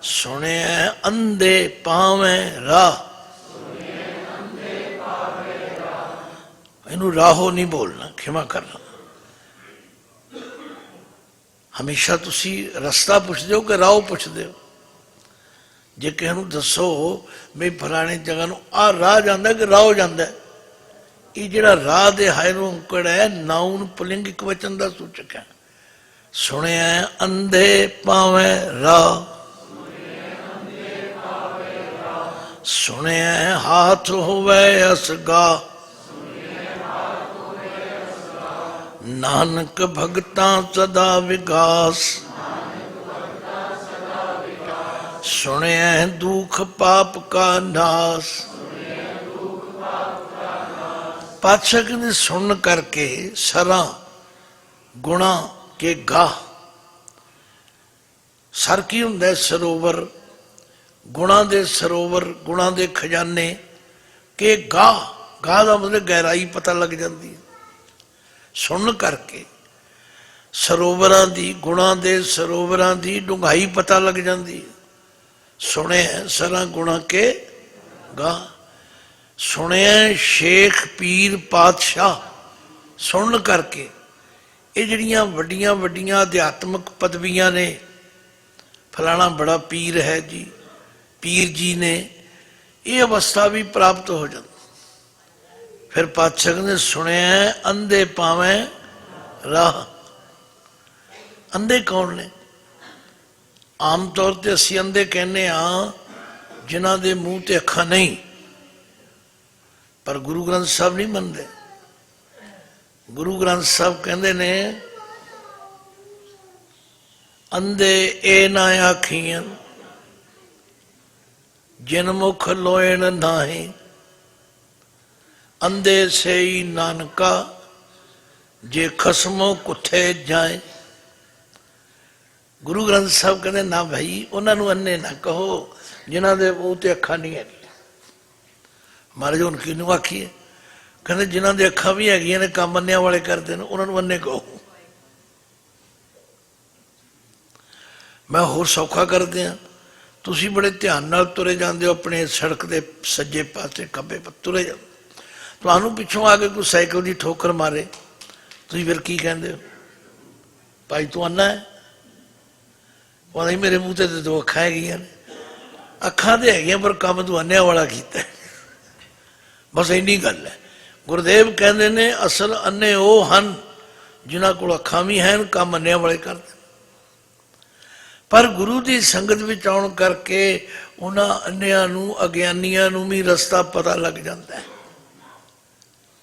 सुनिए अंधे पावे राह। इनू राहो नहीं बोलना, खिमा करना। हमेशा तुसी रस्ता पुछदे हो कि राह पुछदे हो? जे किसी नूं दसो भी फलानी जगह नूं आ राह जांदा कि राह जांदा, ये जिहड़ा राह दे हाय नूं अंकड़ है, नाउन पुलिंग इक वचन दा सूचक है। सुनिया अंधे पावे राह, सुनिया हाथ होवे असगा, नानक भगता सदा विकास, सुनिए दुख पाप का नाश। पातशाह कहते सुन करके सरा गुणा के गा। सर की हुंदा सरोवर, गुणा दे सरोवर, गुणा दे खजाने के गा। गा दा मतलब गहराई पता लग जाती है। सुन करके सरोवरां दी, गुणा दे सरोवरां दी डूंघाई पता लग जाती है। सुने सरा गुणा के गा, सुने शेख पीर पातशाह। सुन करके ये जड़ियां वड्डियां वड्डियां अध्यात्मक पदवियां ने, फलाना बड़ा पीर है जी, पीर जी ने, ये अवस्था भी प्राप्त हो जाती। फिर पातशाह ने सुने अंधे पावे राह। अंधे कौन ने? आम तौर पर असी अंधे कहने जिन्हां दे मूँह ते अखां नहीं, पर गुरु ग्रंथ साहब नहीं मनते। गुरु ग्रंथ साहब कहते ने अंधे ए ना आखियन, जिन मुख लोयण नाहे, अंधे से ही नानका, जे खसमों कुथे जाए। गुरु ग्रंथ साहब कहते ना भाई उन्होंने अन्ने ना कहो जिन्हों के मूँह ते अखा नहीं है। महाराज हुण किनू आखिए? कहते जिन्हों की अखा भी हैगियां ने, काम अन्निया वाले करते हैं, उन्होंने अन्ने कहो। मैं होर सौखा कर दिया, तुसी बड़े ध्यान नाल तुरे जाते हो अपने सड़क के सज्जे पासे खब्बे पासे तुरे जाओ, तुहानू पिछों आके कोई साइकिल की ठोकर मारे, तुसी फिर की कहते हो? भाई तू अन्ना है? कहता मेरे मूँह ते दो अखा हैगियां ने। अखा तो हैगियां पर काम तू अन्निया वाला कीता है। बस इन्नी गल है। गुरुदेव कहते ने असल अन्ने वो हैं जिन्हों को अखा भी हैं, काम अन्निया वाले करते। पर गुरु की संगत विच आउण करके उन्हां अन्नियां नूं, अज्ञानियां नूं भी रस्ता पता लग जाता है।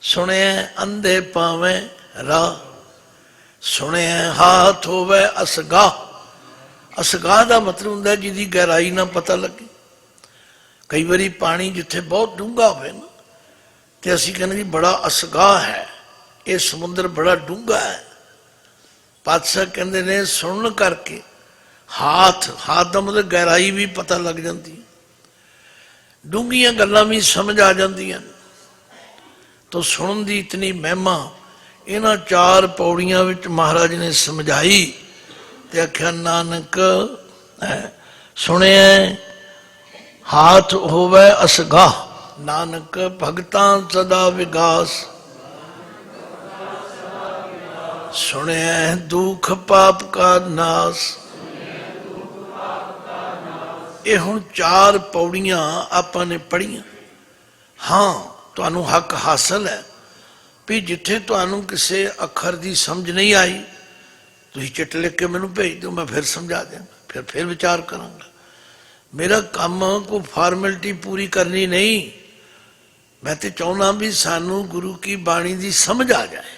सुने अंधे पावे राह, सुने हाथ होवे असगा। असगा का मतलब हुंदा जिहदी गहराई ना पता लगे। कई बारी पानी जिथे बहुत डूंगा होवे ना, तो असीं कहने जी बड़ा असगा है, ये समुद्र बड़ा डूंगा है। पातशाह कहते ने सुन करके हाथ, हाथ का मतलब गहराई भी पता लग जाती, डूंघियां गल्लां भी समझ आ जांदियां। तो सुनन की इतनी महिमा इन्हां 4 पौड़ियां विच महाराज ने समझाई। ते आख्या नानक सुने हाथ होवे असगा, नानक भगतां सदा विकास। सुने दुख पाप का नाश। ये हुण 4 पौड़ियां आपां ने पढ़ियां। हाँ तुहानू हक हासिल है भी जिथे तुहानू किसी अखर की समझ नहीं आई, तुसीं चिट लिख के मैनू भेज दो, मैं फिर समझा देंगा, फिर विचार करांगा। मेरा काम कोई फॉर्मेलिटी पूरी करनी नहीं, मैं तो चाहना भी सानू गुरु की बाणी की समझ आ जाए।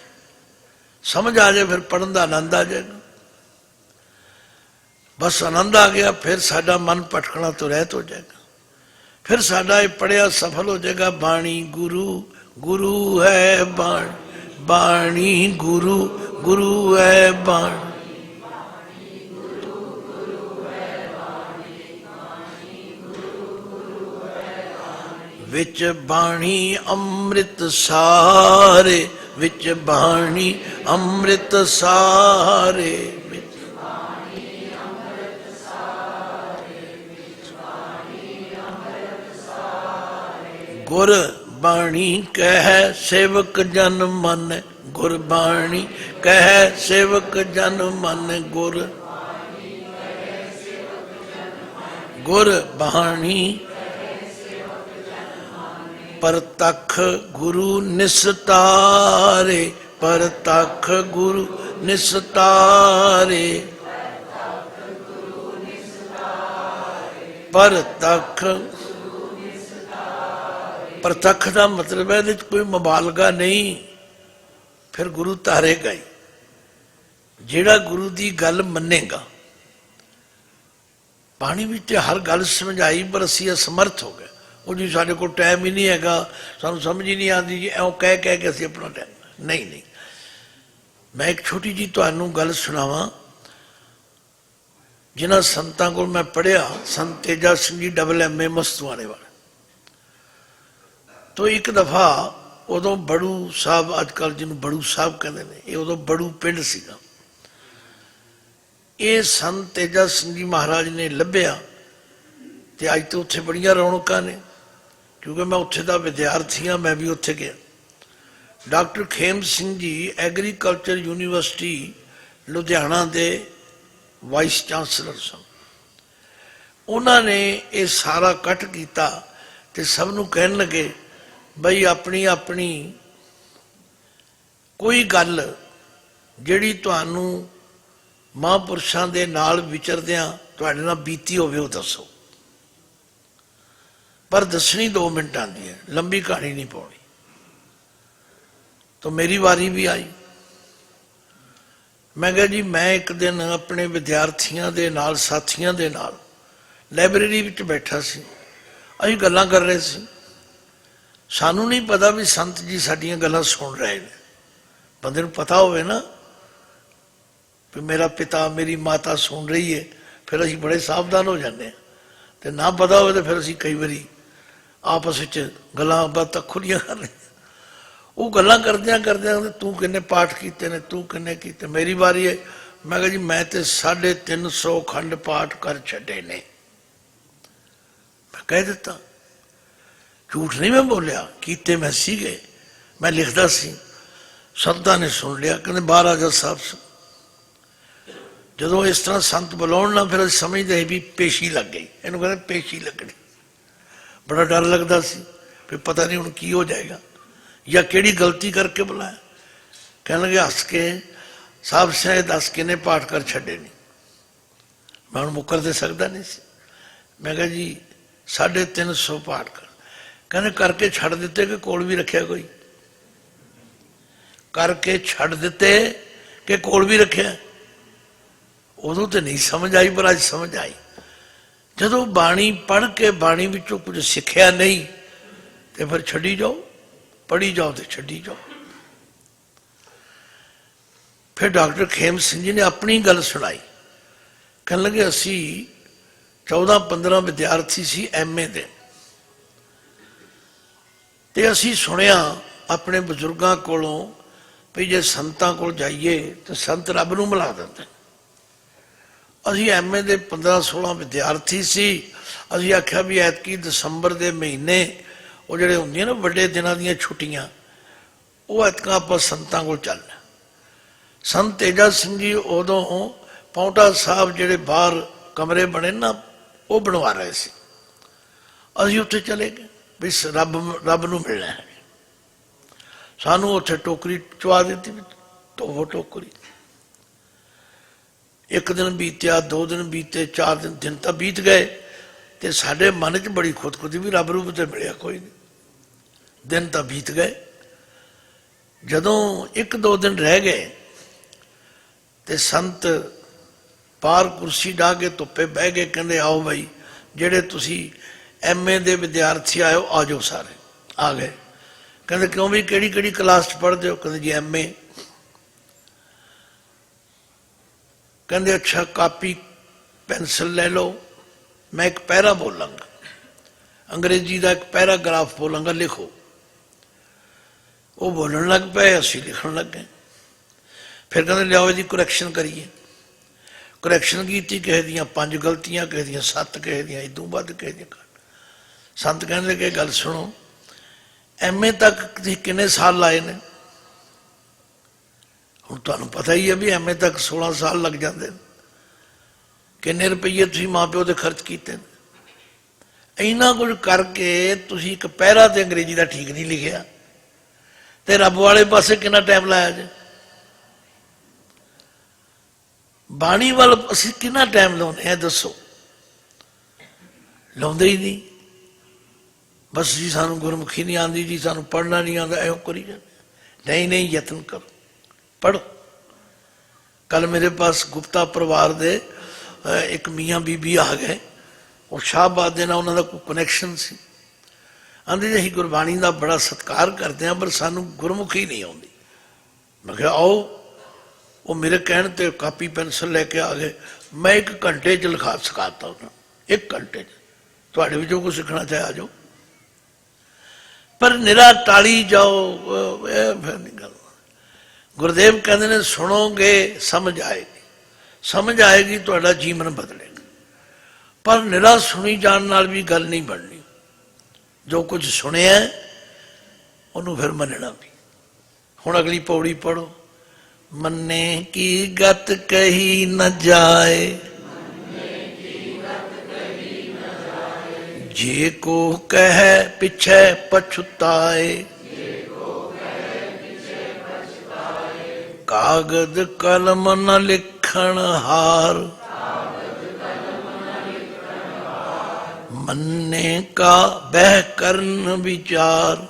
समझ आ जाए फिर पढ़न का आनंद आ जाएगा। बस आनंद आ गया, फिर साडा मन भटकना तो रहत हो जाएगा। फिर साडा ये पढ़िया सफल हो जाएगा। बाणी गुरु, गुरु है बाणी, बाणी गुरु, गुरु है बाणी। विच बाणी अमृत सारे, विच बाणी अमृत सारे, गुर बाणी कह सेवक जन मन, गुर बाणी कह सेवक जन मन, गुर गुर बाणी परतख गुरु निस्तारे, परतख गुरु निस्तारे, परतख। परतख का मतलब है कोई मुबालगा नहीं, फिर गुरु तारेगा ही। जेड़ा गुरु की गल मनेगा, पानी में हर गल समझाई पर असी असमर्थ हो गए। वो जी साढ़े को टाइम ही नहीं है, सानू समझ ही नहीं आती जी, ऐं कह कह के असी अपना टाइम नहीं नहीं। मैं एक छोटी जी तुहानू गल सुनावा। जिन्होंने संतां को मैं पढ़िया, संत तेजा सिंह जी MA मस्तुआने वाले। तो एक दफा उदों बड़ू साहब, अजकल जिन्हों बड़ू साहब कहते हैं, ये उदों बड़ू पिंड सीगा। ये संत तेजा सिंह जी महाराज ने लभ्या ते अज तो उत्थे बड़ियां रौनकां ने, क्योंकि मैं उत्थे दा विद्यार्थी हाँ, मैं भी उत्थे गया। Doctor Khem Singh ji agriculture university Ludhiana के वाइस चांसलर सन। उन्होंने ये सारा कट किया ते सबनों कहन लगे बई अपनी अपनी कोई गल जिहड़ी तुहानू महापुरुषां दे नाल विचरदियां तुहाडे नाल बीती होवे वो दसो, पर दसनी 2 मिनटां दी है, लंबी कहानी नहीं पाउणी। तो मेरी वारी भी आई। मैं कहा जी मैं एक दिन अपने विद्यार्थियों के नाल, साथियों के नाल लाइब्रेरी विच बैठा सी, असीं गल्लां कर रहे सी। सानू नहीं पता भी संत जी साडियां गल्लां सुन रहे हैं। बंदे नूं पता होवे ना भी मेरा पिता मेरी माता सुन रही है, फिर असीं बड़े सावधान हो जाते हैं। तो ना पता हो तो फिर असीं कई बारी आपस विच गल्लां बातां खुलियां कर रहे। वो गल्लां करदियां करदियां तू किन्ने पाठ कीते ने, तू किन्ने कीते। मेरी बारी है। मैं कहा जी मैं तो 350 खंड पाठ कर छड्डे ने। मैं कह दिता, झूठ नहीं मैं बोलिया, कीते मैं सीगे, मैं लिखदा सी। संतां ने सुन लिया, कहते बाहर आ जा साहब। जदों इस तरह संत बुलाउण ना, फिर असीं समझदे भी पेशी लग गई, इहनूं कहंदे पेशी लगनी। बड़ा डर लगदा सी भी पता नहीं हुण की हो जाएगा, या केड़ी गलती करके बुलाया। कहने लगे हस के, साहब शायद 10 किन्ने पाठ कर छड्डे नहीं। मैं हुण मुकर दे सकदा नहीं सी। मैं कहा जी 350 पाठ कर। कहने करके छड़ दिते कि कोल भी रखिया कोई? करके छड़ दिते कि कोल भी रखिया? उदों तो नहीं समझ आई, पर अज समझ आई। जदों बाणी पढ़ के बाणी विचों कुछ सिक्ख्या नहीं तो फिर छड्डी जाओ, पढ़ी जाओ तो छड्डी जाओ। फिर डॉक्टर खेम सिंह जी ने अपनी गल सुनाई। कहने लगे असी 14-15 विद्यार्थी सी MA दे, ते असी सुनिया अपने बजुर्गों कोलों भी जे संतां कोल जाइए तो संत रब नूं मिला देंदे। असी MA दे 15-16 विद्यार्थी सी। असी आख्या भी ऐतकी दसंबर के महीने वो जिहड़े हुंदियां ना वड्डे दिनां दीयां छुट्टियां, वो ऐतकां आपां संतां कोल चलना। संत तेजा सिंह जी उदों पौंटा साहब जिहड़े बाहर कमरे बने ना वो बनवा रहे सी। असी उत्थे चले गए भी रब नूं मिलना है। सानू उत्थे टोकरी चुआ दी, तो वो टोकरी। एक दिन बीत्या, 2 दिन बीते, 4 दिन तो बीत गए। तो साडे मन च बड़ी खुदखुदी भी रब रूप तो मिलिया कोई नहीं। दिन तो बीत गए। जदों 1-2 दिन रह गए तो संत बाहर कुर्सी डाह के धुप्पे बह गए। कहते आओ भाई जेड़े तुसी MA दे विद्यार्थी आए हो आ जाओ। सारे आ गए। कहते क्यों भी केड़ी क्लास च पढ़ते हो? कहते जी MA। कहते अच्छा कापी पेंसिल ले लो, मैं एक पैरा बोलांगा, अंग्रेजी का एक पैराग्राफ बोलांगा, लिखो। वो बोलन लग पे, असी लिखन लग गए। फिर कहते लियाओ इसकी करैक्शन करिए। करैक्शन की किसी दियाँ 5 गलतियां, किसी दियाँ 7, किसी दियाँ इदों वध, किसी दियां घट। संत कहते कि गल सुनो, MA तक तुसीं किन्ने साल लाए ने? हुण तुहानूं पता ही है भी MA तक 16 साल लग जाते हैं। किन्ने रुपये तुसीं माँ प्यो दे खर्च कीते ने? इन्ना कुछ करके तुसीं एक पैरा ते अंग्रेजी का ठीक नहीं लिखिया, ते रब वाले पासे कितना टाइम लाया जे? बाणी वाल असीं कितना टाइम लाउने हैं दसो? लाउंदे ही नहीं। बस जी सानू गुरमुखी नहीं आती जी, सानू पढ़ना नहीं आता, एहो करी जाते। नहीं नहीं, यत्न करो, पढ़ो। कल मेरे पास गुप्ता परिवार दे एक मियाँ बीबी आ गए, और शाहबाद दे नाल उन्हां दा कोई कनैक्शन सी। आंदे जी असीं गुरबाणी का बड़ा सत्कार करते हैं, पर सानू गुरमुखी नहीं आती। मैं कहा आओ। वो मेरे कहने ते कापी पेंसिल लेके आ गए। मैं 1 घंटे च लिखा सिखाता उन्होंने, 1 घंटे तुहाडे विचों कुछ सीखना चाहे आ जाओ, पर निरा टाली जाओ, फिर नहीं गल। गुरुदेव कहते ने सुनोगे समझ आएगी, समझ आएगी तुहाडा जीवन बदलेगा। पर निरा सुनी जान नाल भी गल नहीं बननी। जो कुछ सुनिया उन्होंने फिर मनना भी। हुण अगली पौड़ी पढ़ो। मन्ने की गत कही न जाए, जे को कह पिछे पछुताए, कागज कलम न लिखण हार, मन्ने का बह करन विचार।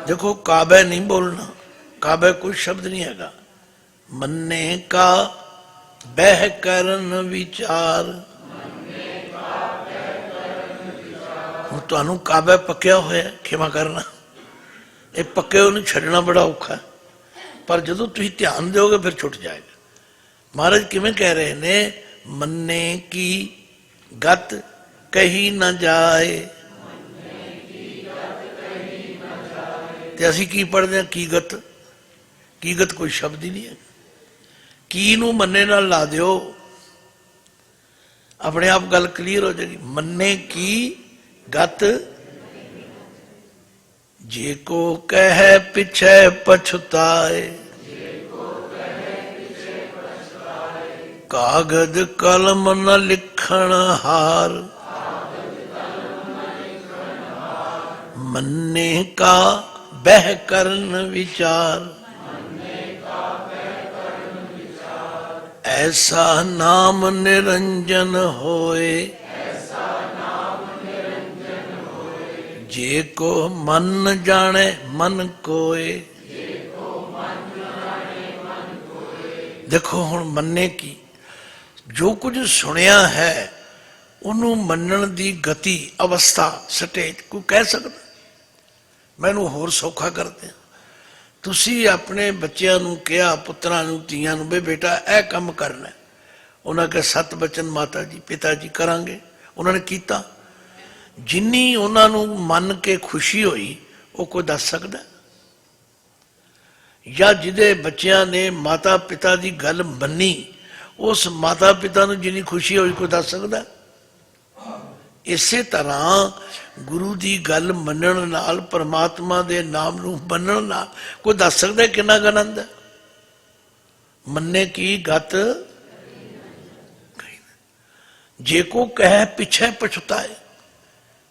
देखो काबे नहीं बोलना, काबे कोई शब्द नहीं हैगा। मन्ने का बह करन विचार। हुण तुहानूं काबे पक्या होया, खिमा करना, ये पक्के नहीं छड्डना बड़ा औखा है। पर जदों तुसीं ध्यान दोगे फिर छुट जाएगा। महाराज किवें कह रहे ने, मन्ने की गत कही न जाए। ते असीं की पढ़दे हां की गत? की गत कोई शब्द ही नहीं है। की नूं मन्ने नाल ला दिओ, अपने आप गल क्लीयर हो जाएगी। मन्ने की गत, जे को कह पिछे पछुताए, कागज कलम न लिखण हार, मन्ने का बह करन विचार। ऐसा नाम निरंजन होए, जे को मन जाने मन कोय। देखो हुण मन्ने की, जो कुछ सुनिया है उन्हों मनण दी गति, अवस्था, स्टेज कोई कह सकता? मैनू होर सौखा करते हैं। तुसी अपने बच्चों नूं कहा, पुत्रां नूं, धीआं नूं, बे बेटा यह काम करना है। उन्होंने कहा 7 बचन माता जी पिता जी करांगे। उन्होंने किया। जिन्नी उन्होंने मन के खुशी हुई वो कोई दस सकता? या जिदे बच्चों ने माता पिता की गल मनी, उस माता पिता नूं जिन्नी खुशी हुई कोई दस सकता? इसे तरह गुरु की गल मनण नाल, परमात्मा के नाम नूं मनण नाल कोई दस सकता कितना आनंद है? मन्ने की गत जे को कह पिछे पछताए,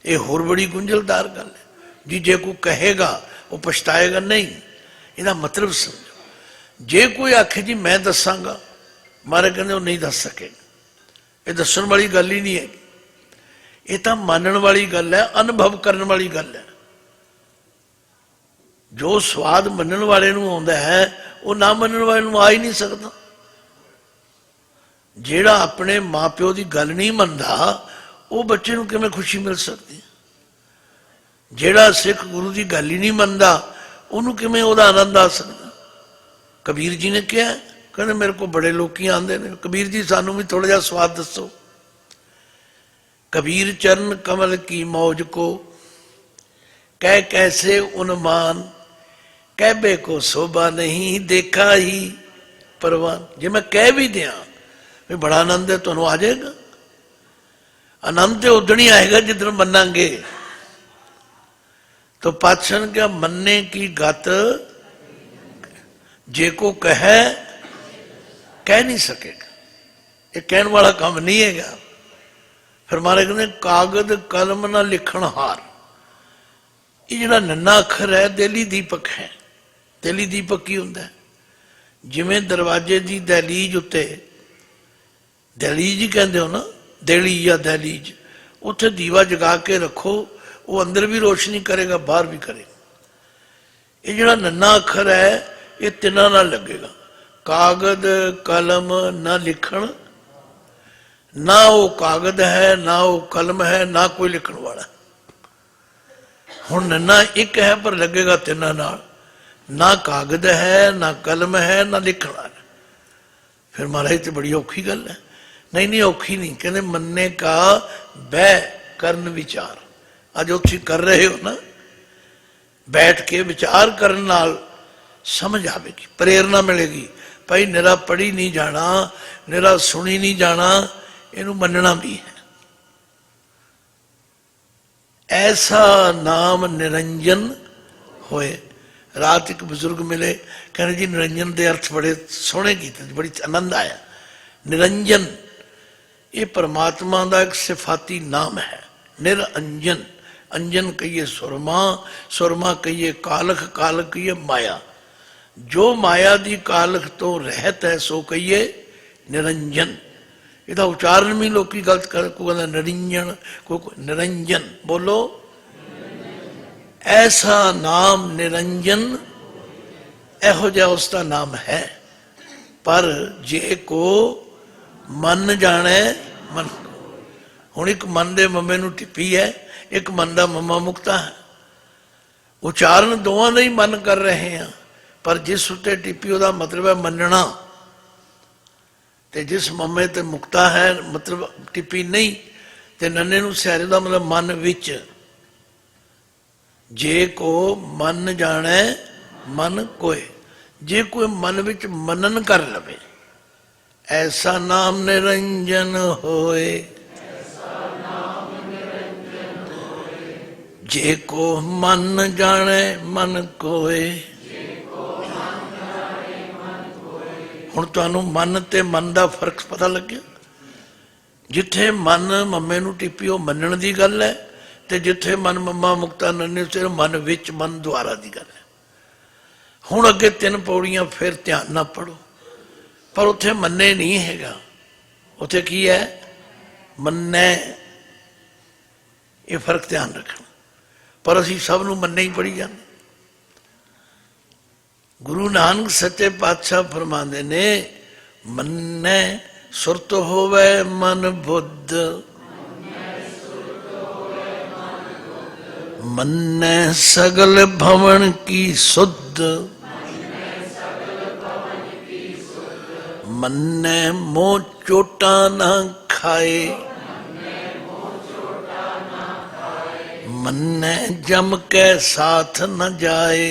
ये होर बड़ी गुंझलदार गल है जी। जे को कहेगा वो पछताएगा नहीं, इसका मतलब समझो। जे कोई आखे जी मैं दसांगा, मारे कहते वो नहीं दस सकेगा, ये दसन वाली गल ही नहीं है। ये तो मानण वाली गल है, अनुभव करने वाली गल है। जो स्वाद मनण वाले नूं आउंदा है वो ना मनण वाले नूं आ ही नहीं सकता। जेड़ा अपने माँ प्यो की गल नहीं मनता वो बच्चे नूं किवें खुशी मिल सकती है? जेड़ा सिख गुरु की गल ही नहीं मनता उन्होंने किवें उहदा आनंद आ सकता? कबीर जी ने कहा, कहते मेरे को बड़े लोग आते हैं, कबीर जी सानू भी थोड़ा जा स्वाद दसो। कबीर चरण कमल की मौज को कह कैसे उन्मान, कहबे को शोभा नहीं देखा ही परवान। जे मैं कह भी दिया भी बड़ा आनंद है, तुहानू आ जाएगा। आनंद तो उदण ही आएगा जिधर मनांगे। तो पातशाह ने क्या, मन्ने की गत जे को कह नहीं सकेगा, ये कहने वाला काम नहीं है। फिर मारे कहते कागज कलम ना लिखण हार, ये जड़ा नन्ना अखर है दिली दीपक है। दिली दीपक की होंगे, जिमें दरवाजे की दहलीज उत्ते, दहलीज ही कहते हो ना, देली या दहलीज, उत्थे दीवा जगा के रखो, वो अंदर भी रोशनी करेगा बाहर भी करेगा। ये जड़ा नन्ना अखर है ये तिना ना लगेगा, कागज कलम ना लिखण, ना वो कागज है ना वो कलम है ना कोई लिखण वाला। हुण नन्ना एक है पर लगेगा तिना नाल, ना कागज है ना कलम है ना लिखण वाला। फिर महाराज तो बड़ी औखी गल है। नहीं औखी नहीं, कहते मन्ने का बह करन विचार। अज उत्थे कर रहे हो ना, बैठ के विचार करने नाल समझ आएगी, प्रेरणा मिलेगी। भाई निरा पढ़ी नहीं जाना, निरा सुनी नहीं जाना, इनू मनना भी है। ऐसा नाम निरंजन होए। रात एक बुजुर्ग मिले, कहने जी निरंजन के अर्थ बड़े सोहने कीते, बड़ी आनंद आया। निरंजन ये परमात्मा का एक सिफाती नाम है। निरंजन, अंजन कहिए सुरमा, सुरमा कहिए कालख, कालख कहिए माया। जो माया दी कालख तो रहत है सो कहिए निरंजन। ਇਹਦਾ ਉਚਾਰਨ भी लोग गलत कर, कोई कहता निरंजन, कोई निरंजन। बोलो ऐसा नाम निरंजन, एहो जिहा उसका नाम है। पर जे को मन जाने मन। हुण एक मन दे मम्मे नूं टिप्पी है, एक मन का मम्मा मुक्ता है। उचारण दोवां ਦਾ ही मन कर रहे हैं, पर जिस उत्ते टिप्पी ਉਹਦਾ मतलब है मनना, ते जिस मम्मे ते मुक्ता है मतलब टिप्पी नहीं। ते नन्ने नूं सियारे दा मतलब मन विच। जे को मन जाने मन कोय, जे कोई मन विच मनन कर लवे, ऐसा नाम निरंजन होए। जे को मन जाने मन कोय। हुण तुहानूं मन ते मन का फर्क पता लग्या। जिथे मन मम्मे नूं टिप्पी वो मनण दी गल है, ते जिथे मन मम्मा मुक्ता नन्ने सिर मन विच मन द्वारा दी गल है। हुण अगे 3 पौड़ियां फिर ध्यान ना पढ़ो, पर उत्थे मन्ने नहीं हैगा, उत्थे की है मन्ने। ये फर्क ध्यान रखना। पर असीं सब नूं मन्ने ही पढ़ी जाने। गुरु नानक सच्चे पातशाह फरमाते ने, मन्ने सुरत होवे मन बुद्ध, मन्ने सगल भवन की सुध, मन्ने मोह चोटा ना खाए, मन्ने जम के साथ न जाए,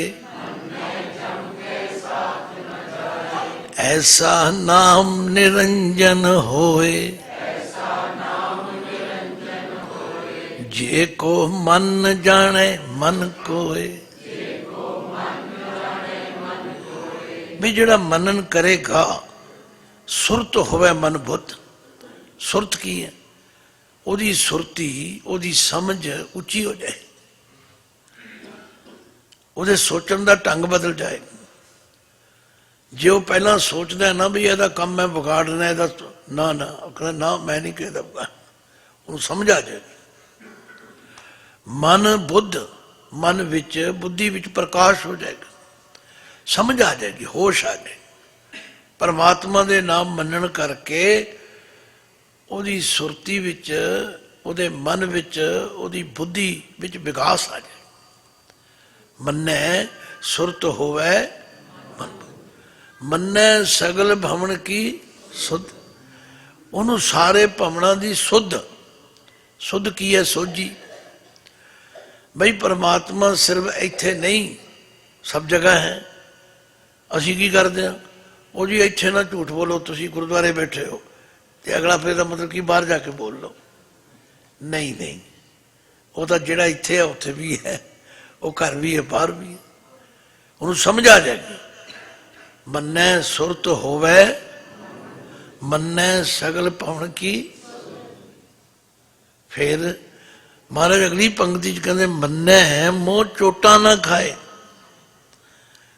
ऐसा नाम निरंजन होए। जे को मन जाने मन कोय। भी जड़ा मनन करेगा, सुरत होवे मन बुद्ध। सुरत की है? ओदी सुरती, ओदी समझ उच्ची हो जाए, ओदे सोचण दा ढंग बदल जाए। जे वो पहला सोचता है ना भी यदा कम मैं बिगाड़ना है, ना ना कहना ना मैं नहीं कहता बिगाड़, उन्हें समझ आ जाएगी। मन बुद्ध, मन विच बुद्धि विच प्रकाश हो जाएगा, समझ आ जाएगी, होश आ जाएगी। परमात्मा दे नाम मनन करके ओदी सुरती विच, ओदे मन विच, ओदी बुद्धि विच विकास आ जाए। मन्ने सुरत होवे मन। ਮੰਨੈ ਸਗਲ ਭਵਨ ਕੀ ਸੁਧ, ਉਹਨੂੰ ਸਾਰੇ ਭਵਨਾਂ ਦੀ ਸੁਧ। ਸੁਧ ਕੀ ਹੈ? ਸੋਝੀ। ਬਈ ਪਰਮਾਤਮਾ ਸਿਰਫ ਇੱਥੇ ਨਹੀਂ, ਸਭ ਜਗ੍ਹਾ ਹੈ। ਅਸੀਂ ਕੀ ਕਰਦੇ ਹਾਂ? ਉਹ ਜੀ ਇੱਥੇ ਨਾ ਝੂਠ ਬੋਲੋ, ਤੁਸੀਂ ਗੁਰਦੁਆਰੇ ਬੈਠੇ ਹੋ, ਤੇ ਅਗਲਾ ਫਿਰ ਦਾ ਮਤਲਬ ਕੀ ਬਾਹਰ ਜਾ ਕੇ ਬੋਲ ਲਓ। ਨਹੀਂ ਨਹੀਂ, ਉਹ ਤਾਂ ਜਿਹੜਾ ਇੱਥੇ ਹੈ ਉੱਥੇ ਵੀ ਹੈ, ਉਹ ਘਰ ਵੀ ਹੈ ਬਾਹਰ ਵੀ ਹੈ। ਉਹਨੂੰ ਸਮਝ ਆ ਜਾਏਗੀ। ਮੰਨੈ ਸੁਰਤ ਹੋਵੇ, ਮੰਨੈ ਸਗਲ ਭਵਨ ਕੀ। ਫਿਰ ਮਹਾਰਾਜ ਅਗਲੀ ਪੰਕਤੀ ਚ ਕਹਿੰਦੇ ਮੰਨੈ ਮੋਹ ਚੋਟਾਂ ਨਾ ਖਾਏ।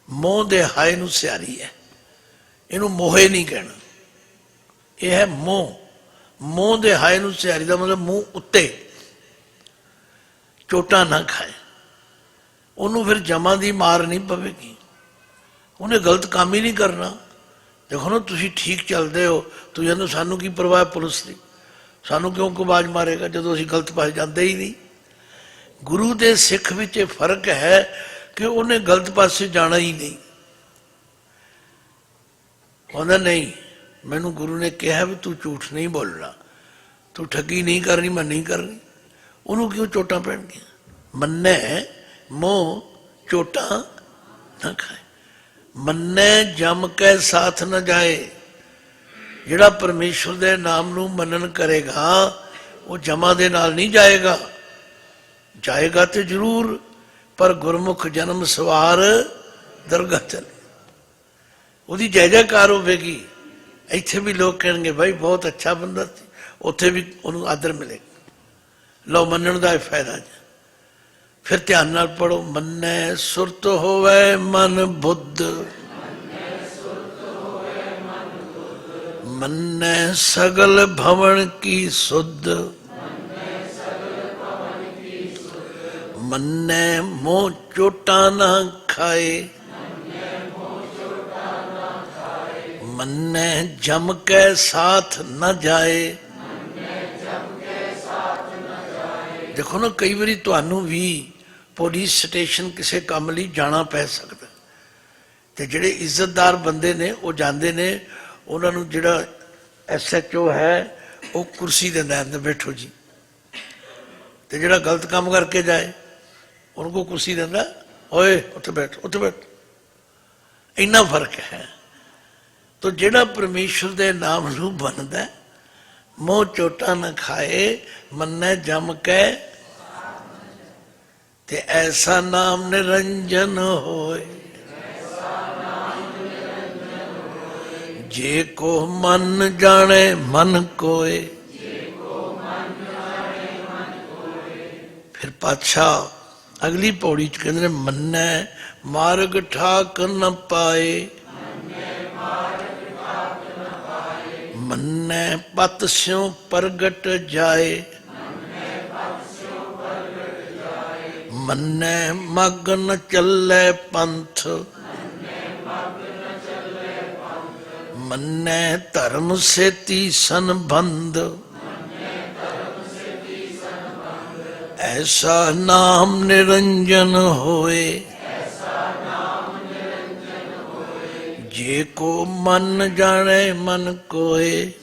ਮੋਹ ਦੇ ਹਾਏ ਨੂੰ ਸਿਆਰੀ ਹੈ, ਇਹਨੂੰ ਮੋਹੇ ਨਹੀਂ ਕਹਿਣਾ, ਇਹ ਹੈ ਮੋਹ। ਮੋਹ ਦੇ ਹਾਏ ਨੂੰ ਸਿਆਰੀ ਦਾ ਮਤਲਬ ਮੂੰਹ ਉੱਤੇ, ਚੋਟਾਂ ਨਾ ਖਾਏ। ਉਹਨੂੰ ਫਿਰ ਜਮਾਂ ਦੀ ਮਾਰ ਨਹੀਂ ਪਵੇਗੀ, ਉਹਨੇ ਗਲਤ ਕੰਮ ਹੀ ਨਹੀਂ ਕਰਨਾ। ਦੇਖੋ ਨਾ, ਤੁਸੀਂ ਠੀਕ ਚੱਲਦੇ ਹੋ, ਤੁਸੀਂ ਕਹਿੰਦੇ ਸਾਨੂੰ ਕੀ ਪਰਵਾਹ ਪੁਲਿਸ ਦੀ, ਸਾਨੂੰ ਕਿਉਂ ਕੋਈ ਆਵਾਜ਼ ਮਾਰੇਗਾ ਜਦੋਂ ਅਸੀਂ ਗਲਤ ਪਾਸੇ ਜਾਂਦੇ ਹੀ ਨਹੀਂ। ਗੁਰੂ ਦੇ ਸਿੱਖ ਵਿੱਚ ਇਹ ਫਰਕ ਹੈ ਕਿ ਉਹਨੇ ਗਲਤ ਪਾਸੇ ਜਾਣਾ ਹੀ ਨਹੀਂ। ਕਹਿੰਦਾ ਨਹੀਂ, ਮੈਨੂੰ ਗੁਰੂ ਨੇ ਕਿਹਾ ਵੀ ਤੂੰ ਝੂਠ ਨਹੀਂ ਬੋਲਣਾ, ਤੂੰ ਠੱਗੀ ਨਹੀਂ ਕਰਨੀ, ਮੈਂ ਨਹੀਂ ਕਰਨੀ। ਉਹਨੂੰ ਕਿਉਂ ਚੋਟਾਂ ਪੈਣਗੀਆਂ? ਮੰਨੈ ਮੋਹ ਚੋਟਾਂ ਨਾ ਖਾਏ। ਮੰਨੈ ਜਮ ਕੇ ਸਾਥ ਨਾ ਜਾਏ। ਜਿਹੜਾ ਪਰਮੇਸ਼ਵਰ ਦੇ ਨਾਮ ਨੂੰ ਮੰਨਣ ਕਰੇਗਾ ਉਹ ਜਮਾਂ ਦੇ ਨਾਲ ਨਹੀਂ ਜਾਏਗਾ, ਜਾਏਗਾ ਤੇ ਜ਼ਰੂਰ, ਪਰ ਗੁਰਮੁਖ ਜਨਮ ਸਵਾਰ ਦਰਗਾਹ ਚਲੇ, ਉਹਦੀ ਜੈ ਜੈਕਾਰ ਹੋਵੇਗੀ। ਇੱਥੇ ਵੀ ਲੋਕ ਕਹਿਣਗੇ ਭਾਈ ਬਹੁਤ ਅੱਛਾ ਬੰਦਾ ਸੀ, ਉੱਥੇ ਵੀ ਉਹਨੂੰ ਆਦਰ ਮਿਲੇਗਾ। ਲਓ, ਮੰਨਣ ਦਾ ਇਹ ਫਾਇਦਾ ਜੀ। ਫਿਰ ਧਿਆਨ ਨਾਲ ਪੜੋ। ਮੰਨੈ ਸੁਰਤ ਹੋਵੇ ਮਨ ਬੁੱਧ, ਮੰਨੈ ਸਗਲ ਭਵਨ ਕੀ ਸੁਧ, ਮੰਨੈ ਮੋਹ ਚੋਟਾਂ ਨਾ ਖਾਏ, ਮੰਨੈ ਜਮ ਕੇ ਸਾਥ ਨਾ ਜਾਏ। ਦੇਖੋ ਨਾ, ਕਈ ਵਾਰੀ ਤੁਹਾਨੂੰ ਵੀ ਪੁਲਿਸ ਸਟੇਸ਼ਨ ਕਿਸੇ ਕੰਮ ਲਈ ਜਾਣਾ ਪੈ ਸਕਦਾ, ਤੇ ਜਿਹੜੇ ਇੱਜ਼ਤਦਾਰ ਬੰਦੇ ਨੇ ਉਹ ਜਾਂਦੇ ਨੇ, ਉਹਨਾਂ ਨੂੰ ਜਿਹੜਾ SHO ਹੈ ਉਹ ਕੁਰਸੀ ਦਿੰਦਾ, ਅੰਦਰ ਬੈਠੋ ਜੀ। ਤੇ ਜਿਹੜਾ ਗਲਤ ਕੰਮ ਕਰਕੇ ਜਾਏ ਉਹਨੂੰ ਕੋ ਕੁਰਸੀ ਦਿੰਦਾ, ਓਏ ਉੱਥੇ ਬੈਠ, ਉੱਥੇ ਬੈਠ। ਇੰਨਾ ਫਰਕ ਹੈ। ਤੋ ਜਿਹੜਾ ਪਰਮੇਸ਼ਵਰ ਦੇ ਨਾਮ ਨੂੰ ਮੰਨਦਾ, ਮੋਹ ਚੋਟਾਂ ਨਾ ਖਾਏ, ਮੰਨੈ ਜਮ ਕੇ, ਤੇ ਐਸਾ ਨਾਮ ਨਿਰੰਜਨ ਹੋਏ, ਜੇ ਕੋ ਮਨ ਜਾਣੇ ਮਨ ਕੋਏ। ਫਿਰ ਪਾਤਸ਼ਾਹ ਅਗਲੀ ਪੌੜੀ ਚ ਕਹਿੰਦੇ ਨੇ ਮੰਨੈ ਮਾਰਗ ਠਾਕ ਨ ਪਾਏ, ਮੰਨੈ ਪਤ ਸਿਉ ਪ੍ਰਗਟ ਜਾਏ, ਮੰਨੈ ਮਗ ਨ ਚੱਲੇ ਪੰਥ, ਮੰਨੈ ਧਰਮ ਸੇਤੀ ਸੰਬੰਧ, ਐਸਾ ਨਾਮ ਨਿਰੰਜਨ ਹੋਏ, ਜੇ ਕੋ ਮਨ ਜਾਣੇ ਮਨ ਕੋਏ।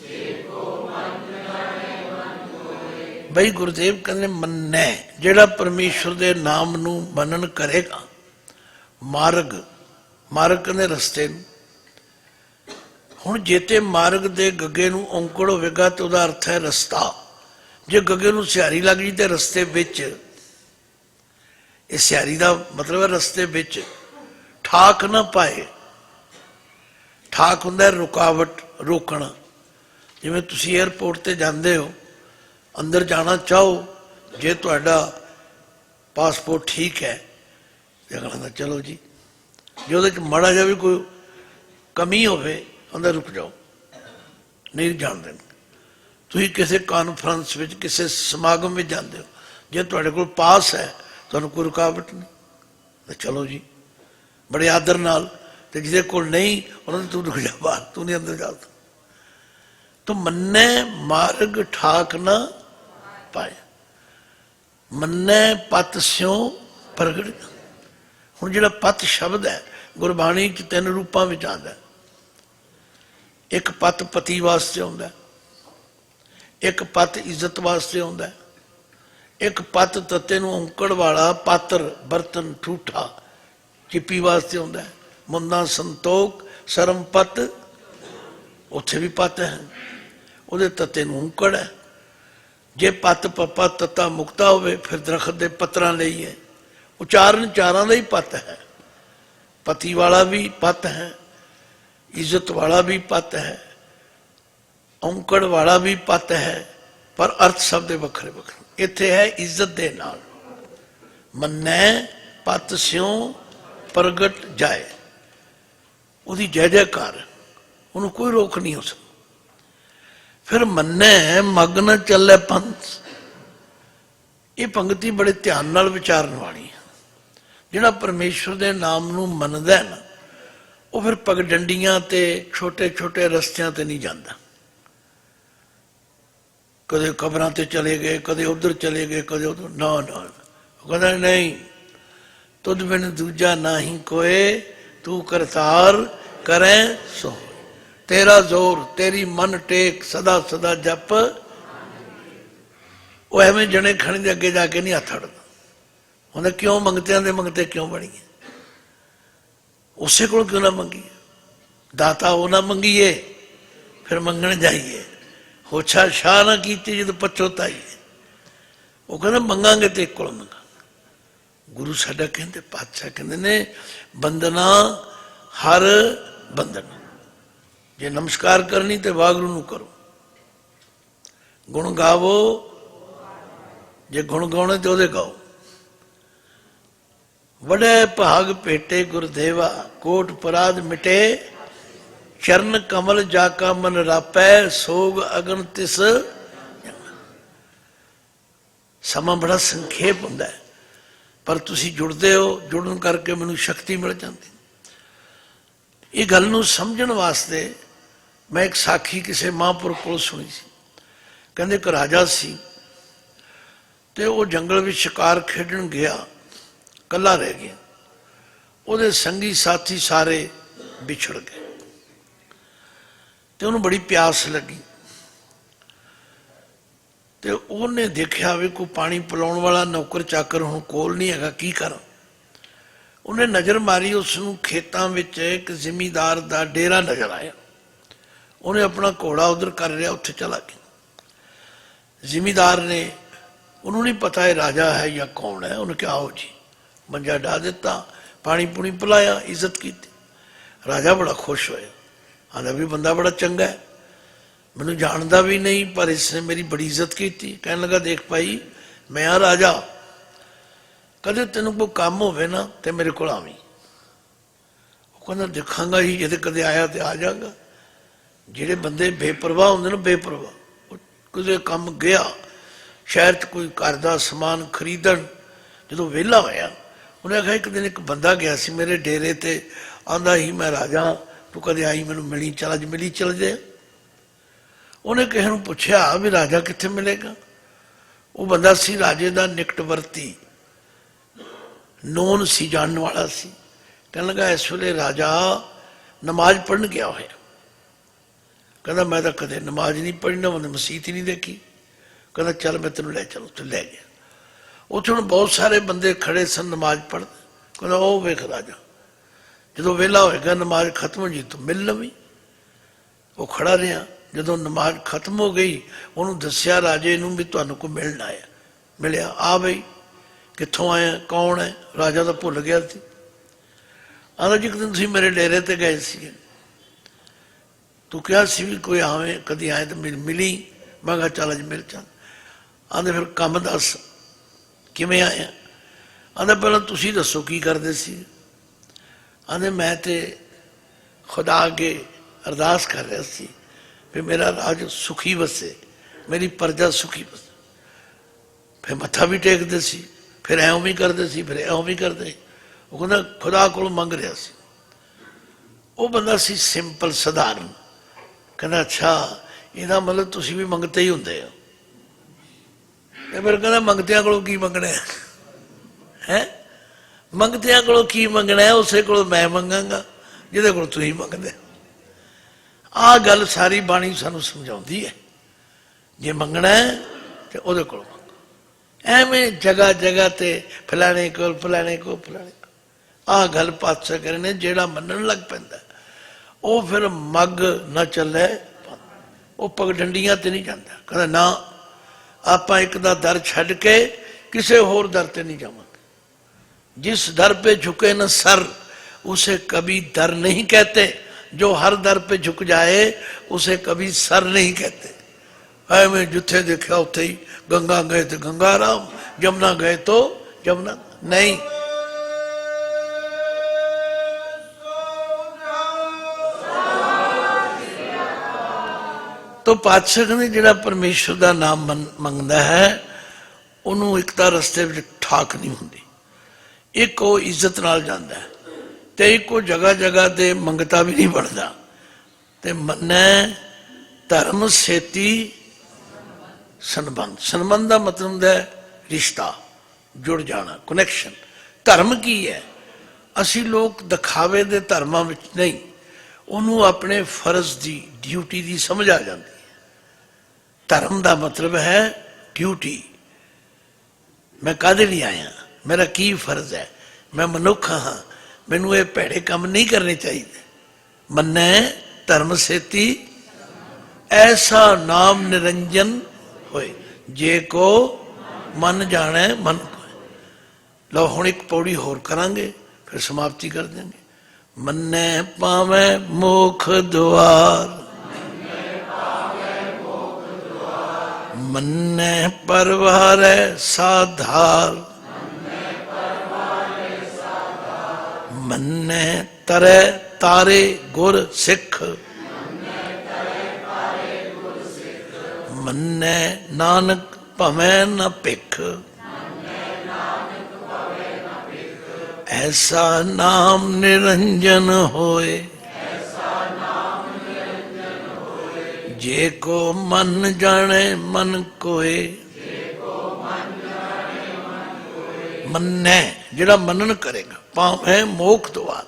ਬਈ ਗੁਰਦੇਵ ਕਹਿੰਦੇ ਮੰਨੈ, ਜਿਹੜਾ ਪਰਮੇਸ਼ਵਰ ਦੇ ਨਾਮ ਨੂੰ ਮੰਨਣ ਕਰੇਗਾ, ਮਾਰਗ, ਮਾਰਗ ਕਹਿੰਦੇ ਰਸਤੇ ਨੂੰ। ਹੁਣ ਜੇ ਤੇ ਮਾਰਗ ਦੇ ਗੱਗੇ ਨੂੰ ਔਂਕੜ ਹੋਵੇਗਾ ਤੇ ਉਹਦਾ ਅਰਥ ਹੈ ਰਸਤਾ। ਜੇ ਗੱਗੇ ਨੂੰ ਸਿਹਾਰੀ ਲੱਗ ਗਈ ਤੇ ਰਸਤੇ ਵਿੱਚ, ਇਹ ਸਿਹਾਰੀ ਦਾ ਮਤਲਬ ਹੈ ਰਸਤੇ ਵਿੱਚ ਠਾਕ ਨਾ ਪਾਏ। ਠਾਕ ਹੁੰਦਾ ਰੁਕਾਵਟ, ਰੋਕਣਾ। ਜਿਵੇਂ ਤੁਸੀਂ ਏਅਰਪੋਰਟ ਤੇ ਜਾਂਦੇ ਹੋ, ਅੰਦਰ ਜਾਣਾ ਚਾਹੋ, ਜੇ ਤੁਹਾਡਾ ਪਾਸਪੋਰਟ ਠੀਕ ਹੈ ਤੇ ਅਗਲਾ ਕਹਿੰਦਾ ਚਲੋ ਜੀ। ਜੇ ਉਹਦੇ ਚ ਮਾੜਾ ਜਿਹਾ ਵੀ ਕੋਈ ਕਮੀ ਹੋਵੇ, ਅੰਦਰ ਰੁਕ ਜਾਓ, ਨਹੀਂ ਜਾਣ ਦੇਣ। ਤੁਸੀਂ ਕਿਸੇ ਕਾਨਫਰੰਸ ਵਿੱਚ, ਕਿਸੇ ਸਮਾਗਮ ਵਿੱਚ ਜਾਂਦੇ ਹੋ, ਜੇ ਤੁਹਾਡੇ ਕੋਲ ਪਾਸ ਹੈ, ਤੁਹਾਨੂੰ ਕੋਈ ਰੁਕਾਵਟ ਨਹੀਂ, ਤਾਂ ਚਲੋ ਜੀ, ਬੜੇ ਆਦਰ ਨਾਲ। ਤੇ ਜਿਹਦੇ ਕੋਲ ਨਹੀਂ, ਉਹਨਾਂ ਨੂੰ ਤੂੰ ਰੁਕ ਜਾ ਬਾਹਰ, ਤੂੰ ਨਹੀਂ ਅੰਦਰ ਜਾ। ਤੋ ਮੰਨੈ ਮਾਰਗ ਠਾਕ ਨਾ ਪਾਏ, ਮੰਨੈ ਪਤ ਸਿਉ ਪ੍ਰਗਟ। ਹੁਣ ਜਿਹੜਾ ਪਤ ਸ਼ਬਦ ਹੈ ਗੁਰਬਾਣੀ ਚ 3 ਰੂਪਾਂ ਵਿੱਚ ਆਉਂਦਾ। एक पत पति वास्ते आउंदा, एक पत इज्जत वास्ते आउंदा, एक पत तत्ते नूं औंकड़ वाला पात्र बर्तन ठूठा चिप्पी वास्ते आउंदा। मुंदा संतोख सरम पत, उत्थे भी पत है, उहदे तत्ते नूं औंकड़ है। जे पत पप्पा तत्ता मुक्ता होवे फिर दरखत दे पत्रां लई है। उचारण चारां दा ही पत है। पति वाला भी पत है, इज्जत वाला भी पत है, औंकड़ वाला भी पत है, पर अर्थ सब दे वखरे वखरे। इत्थे है इज्जत दे नाल मन्नै पत स्यों प्रगट जाए, उहदी जय जयकार, उन्होंने कोई रोक नहीं हो सकता। फिर मन्नै मग न चले पंथ, ये पंक्ति बड़े ध्यान नाल विचारन वाली है। जिहड़ा परमेश्वर दे नाम नूं मनदा है ना, वो फिर पगडंडियां ते छोटे छोटे रस्तियां ते नहीं जाता। कदे कबरां ते चले गए, कदे उधर चले गए, कदे उधर, ना ना, कहता नहीं, तुझ बिन दूजा ना ही कोई, तू करतार करें सो, तेरा जोर तेरी मन टेक सदा सदा जप। वो एवं जने खड़े दे अगे जाके नहीं हथ अड़दा। उन्हें क्यों मंगतियां दे मंगते क्यों बनी, उसे को क्यों ना मंगीए, दाता वो ना मंगीए फिर मंगण जाइए। होछा शाह ना की जो पछोताई, वो कहते मंगांगे तो एक को मंगा। गुरु साडा कहते, पातशाह कहते ने बंदना हर बंदना, जे नमस्कार करनी तो वागरू नू करो, गुण गावो जे गुण गाने तो ओदे गाओ। बड़े भाग भेटे गुरदेवा, कोट पराध मिटे, चरण कमल जाका मन रापै, सोग अगन तिस। समा बड़ा संखेप हुंदा है, पर तुसी जुड़ते हो, जुड़न करके मैनूं शक्ति मिल जाती। ये गल नूं समझण वास्ते मैं एक साखी किसी महापुरुष को सुनी सी। कहंदे एक राजा सी ते वो जंगल में शिकार खेडन गया, कला रह गया, ਉਹਦੇ संगी साथी सारे विछड़ गए। तो उन्होंने बड़ी प्यास लगी, तो उन्हें देखा भी कोई पानी पिलाने वाला नौकर चाकर हुण कोल नहीं है, की करा। उन्हें नज़र मारी, उसनूं खेतों में एक जिमीदार का डेरा नज़र आया। उन्हें अपना घोड़ा उधर कर रहा, उत्थे चला गया। जिमीदार ने, उन्होंने नहीं पता है राजा है या कौन है, उन्हें क्या आओ जी, मंजा डा दिता, पानी पुनी पिलाया, इज्जत की। राजा बड़ा खुश होया, आंदा भी बंदा बड़ा चंगा है, मैनू जानता भी नहीं पर इसने मेरी बड़ी इज्जत की। कहने लगा देख भाई, मैं हाँ राजा, कदे तेन कोई काम होवे ना तो मेरे को आवी। कहना देखांगा ही, जे कदे आया तो आ जागा। जेडे बंदे बेपरवाह होंगे ना, बेपरवाह, किसी काम गया शहर च कोई घर का समान खरीदण, जो वेला होया, उन्हें आखिया एक दिन एक बंदा गया सी मेरे डेरे ते, आंदा ही मैं राजा, तू कदे आई मैनू मिली चल, अज मिली चल जाए। उन्हें किसी ने पूछा भी राजा कित्थे मिलेगा। वो बंदा सी राजे का निकटवर्ती, नोन सी, जानने वाला सी। कहने लगा इस वेले राजा नमाज पढ़न गया होया। कहना मैं तो कदे नमाज नहीं पढ़ी, ना मैंने मसीत ही नहीं देखी। कहना चल मैं तेन लै चलो, तो लै गया। उत्थे हुण बहुत सारे बंदे खड़े सन नमाज पढ़ते। कहना ओ वेख राजा, जो वेला होएगा नमाज खत्म हो जी तो मिल लवी। वो खड़ा रहा, जो नमाज खत्म हो गई उन्होंने दसिया राजे नूं भी तुहानूं कोई मिलण आया। मिलिया, आ बई कित्थों आया, कौन है। राजा तो भुल गया सी। आंदा जी एक दिन तुसीं मेरे डेरे ते गए सी, तू क्या सी भी कोई आवे कदी आए तो मिली। मैं कहा चल अज मिल चल। आंदे फिर काम दस किवें आया। आंदा पहलां तुसीं दसो की करदे सी। आंदे मैं ते खुदा अगे अरदास कर रहा सी भी मेरा राज सुखी वसे, मेरी प्रजा सुखी वसे। फिर मत्था भी टेकते सी, फिर एवं भी करते सी, फिर एवं भी करते। वो कहना खुदा को मंग रहा सी। वो बंदा सी सिंपल सधारण। कहना अच्छा इहदा मतलब तुसीं भी मंगते ही हुंदे हो। फिर कहना मंगतियां कोलों की मंगना है, मंगतियां कोलों की मंगना है, उसे कोलों मैं मंगांगा जिहदे कोलों तुसीं मंगदे। ਆਹ ਗੱਲ ਸਾਰੀ ਬਾਣੀ ਸਾਨੂੰ ਸਮਝਾਉਂਦੀ ਹੈ। ਜੇ ਮੰਗਣਾ ਹੈ ਤੇ ਉਹਦੇ ਕੋਲ ਮੰਗੋ। ਐਵੇਂ ਜਗ੍ਹਾ ਜਗ੍ਹਾ ਤੇ ਫਲਾਣੇ ਕੋਲ ਫਲਾਣੇ ਕੋਲ ਫਲਾਣੇ ਕੋਲ। ਆਹ ਗੱਲ ਪਾਤਸ਼ਾਹ ਕਰੇ ਨੇ, ਜਿਹੜਾ ਮੰਨਣ ਲੱਗ ਪੈਂਦਾ ਉਹ ਫਿਰ ਮੱਗ ਨਾ ਚੱਲੇ, ਉਹ ਪਗਡੰਡੀਆਂ ਤੇ ਨਹੀਂ ਜਾਂਦਾ। ਕਹਿੰਦਾ ਨਾ, ਆਪਾਂ ਇੱਕ ਦਾ ਦਰ ਛੱਡ ਕੇ ਕਿਸੇ ਹੋਰ ਦਰ ਤੇ नहीं जावांगे। जिस दर पे झुके न सर उसे कभी दर नहीं कहते, जो हर दर पे झुक जाए उसे कभी सर नहीं कहते। मैं जिथे देखा उथे ही गंगा गए तो गंगा राम, जमुना गए तो जमुना नहीं। तो पातशाह कहते जिहड़ा परमेश्वर का नाम मंगदा है ਉਹਨੂੰ ਇੱਕ ਤਾਂ ਰਸਤੇ ਵਿੱਚ ਠਾਕ ਨਹੀਂ ਹੁੰਦੀ, ਇੱਕ ਉਹ ਇੱਜ਼ਤ ਨਾਲ ਜਾਂਦਾ ਤੇ ਇੱਕ ਉਹ ਜਗ੍ਹਾ ਜਗ੍ਹਾ ਤੇ ਮੰਗਤਾ ਵੀ ਨਹੀਂ ਬਣਦਾ। ਤੇ ਮੰਨੈ ਧਰਮ ਸੇਤੀ ਸੰਬੰਧ। ਸੰਬੰਧ ਦਾ ਮਤਲਬ ਹੁੰਦਾ ਰਿਸ਼ਤਾ, ਜੁੜ ਜਾਣਾ, ਕਨੈਕਸ਼ਨ। ਧਰਮ ਕੀ ਹੈ? ਅਸੀਂ ਲੋਕ ਦਿਖਾਵੇ ਦੇ ਧਰਮਾਂ ਵਿੱਚ ਨਹੀਂ, ਉਹਨੂੰ ਆਪਣੇ ਫਰਜ਼ ਦੀ, ਡਿਊਟੀ ਦੀ ਸਮਝ ਆ ਜਾਂਦੀ ਹੈ। ਧਰਮ ਦਾ ਮਤਲਬ ਹੈ ਡਿਊਟੀ। मैं कादे लिए आया, मेरा की फर्ज है, मैं मनुख हाँ, मैनू ये भैड़े काम नहीं करने चाहिए। मन्ने धर्म सेती ऐसा नाम निरंजन होए, जे को मन जाने मन को। लो हुण एक पौड़ी होर करांगे, फिर समाप्ति कर देंगे। मन्ने पावे मोख द्वार, मन्ने परवार साधार, मन्ने तरे तारे गुर सिख, मन्ने नानक भवे न भिख। ऐसा नाम निरंजन होए, जे को मन जाने मन कोए। मन्ने जिहड़ा मनन करेगा, भावें मोख द्वार,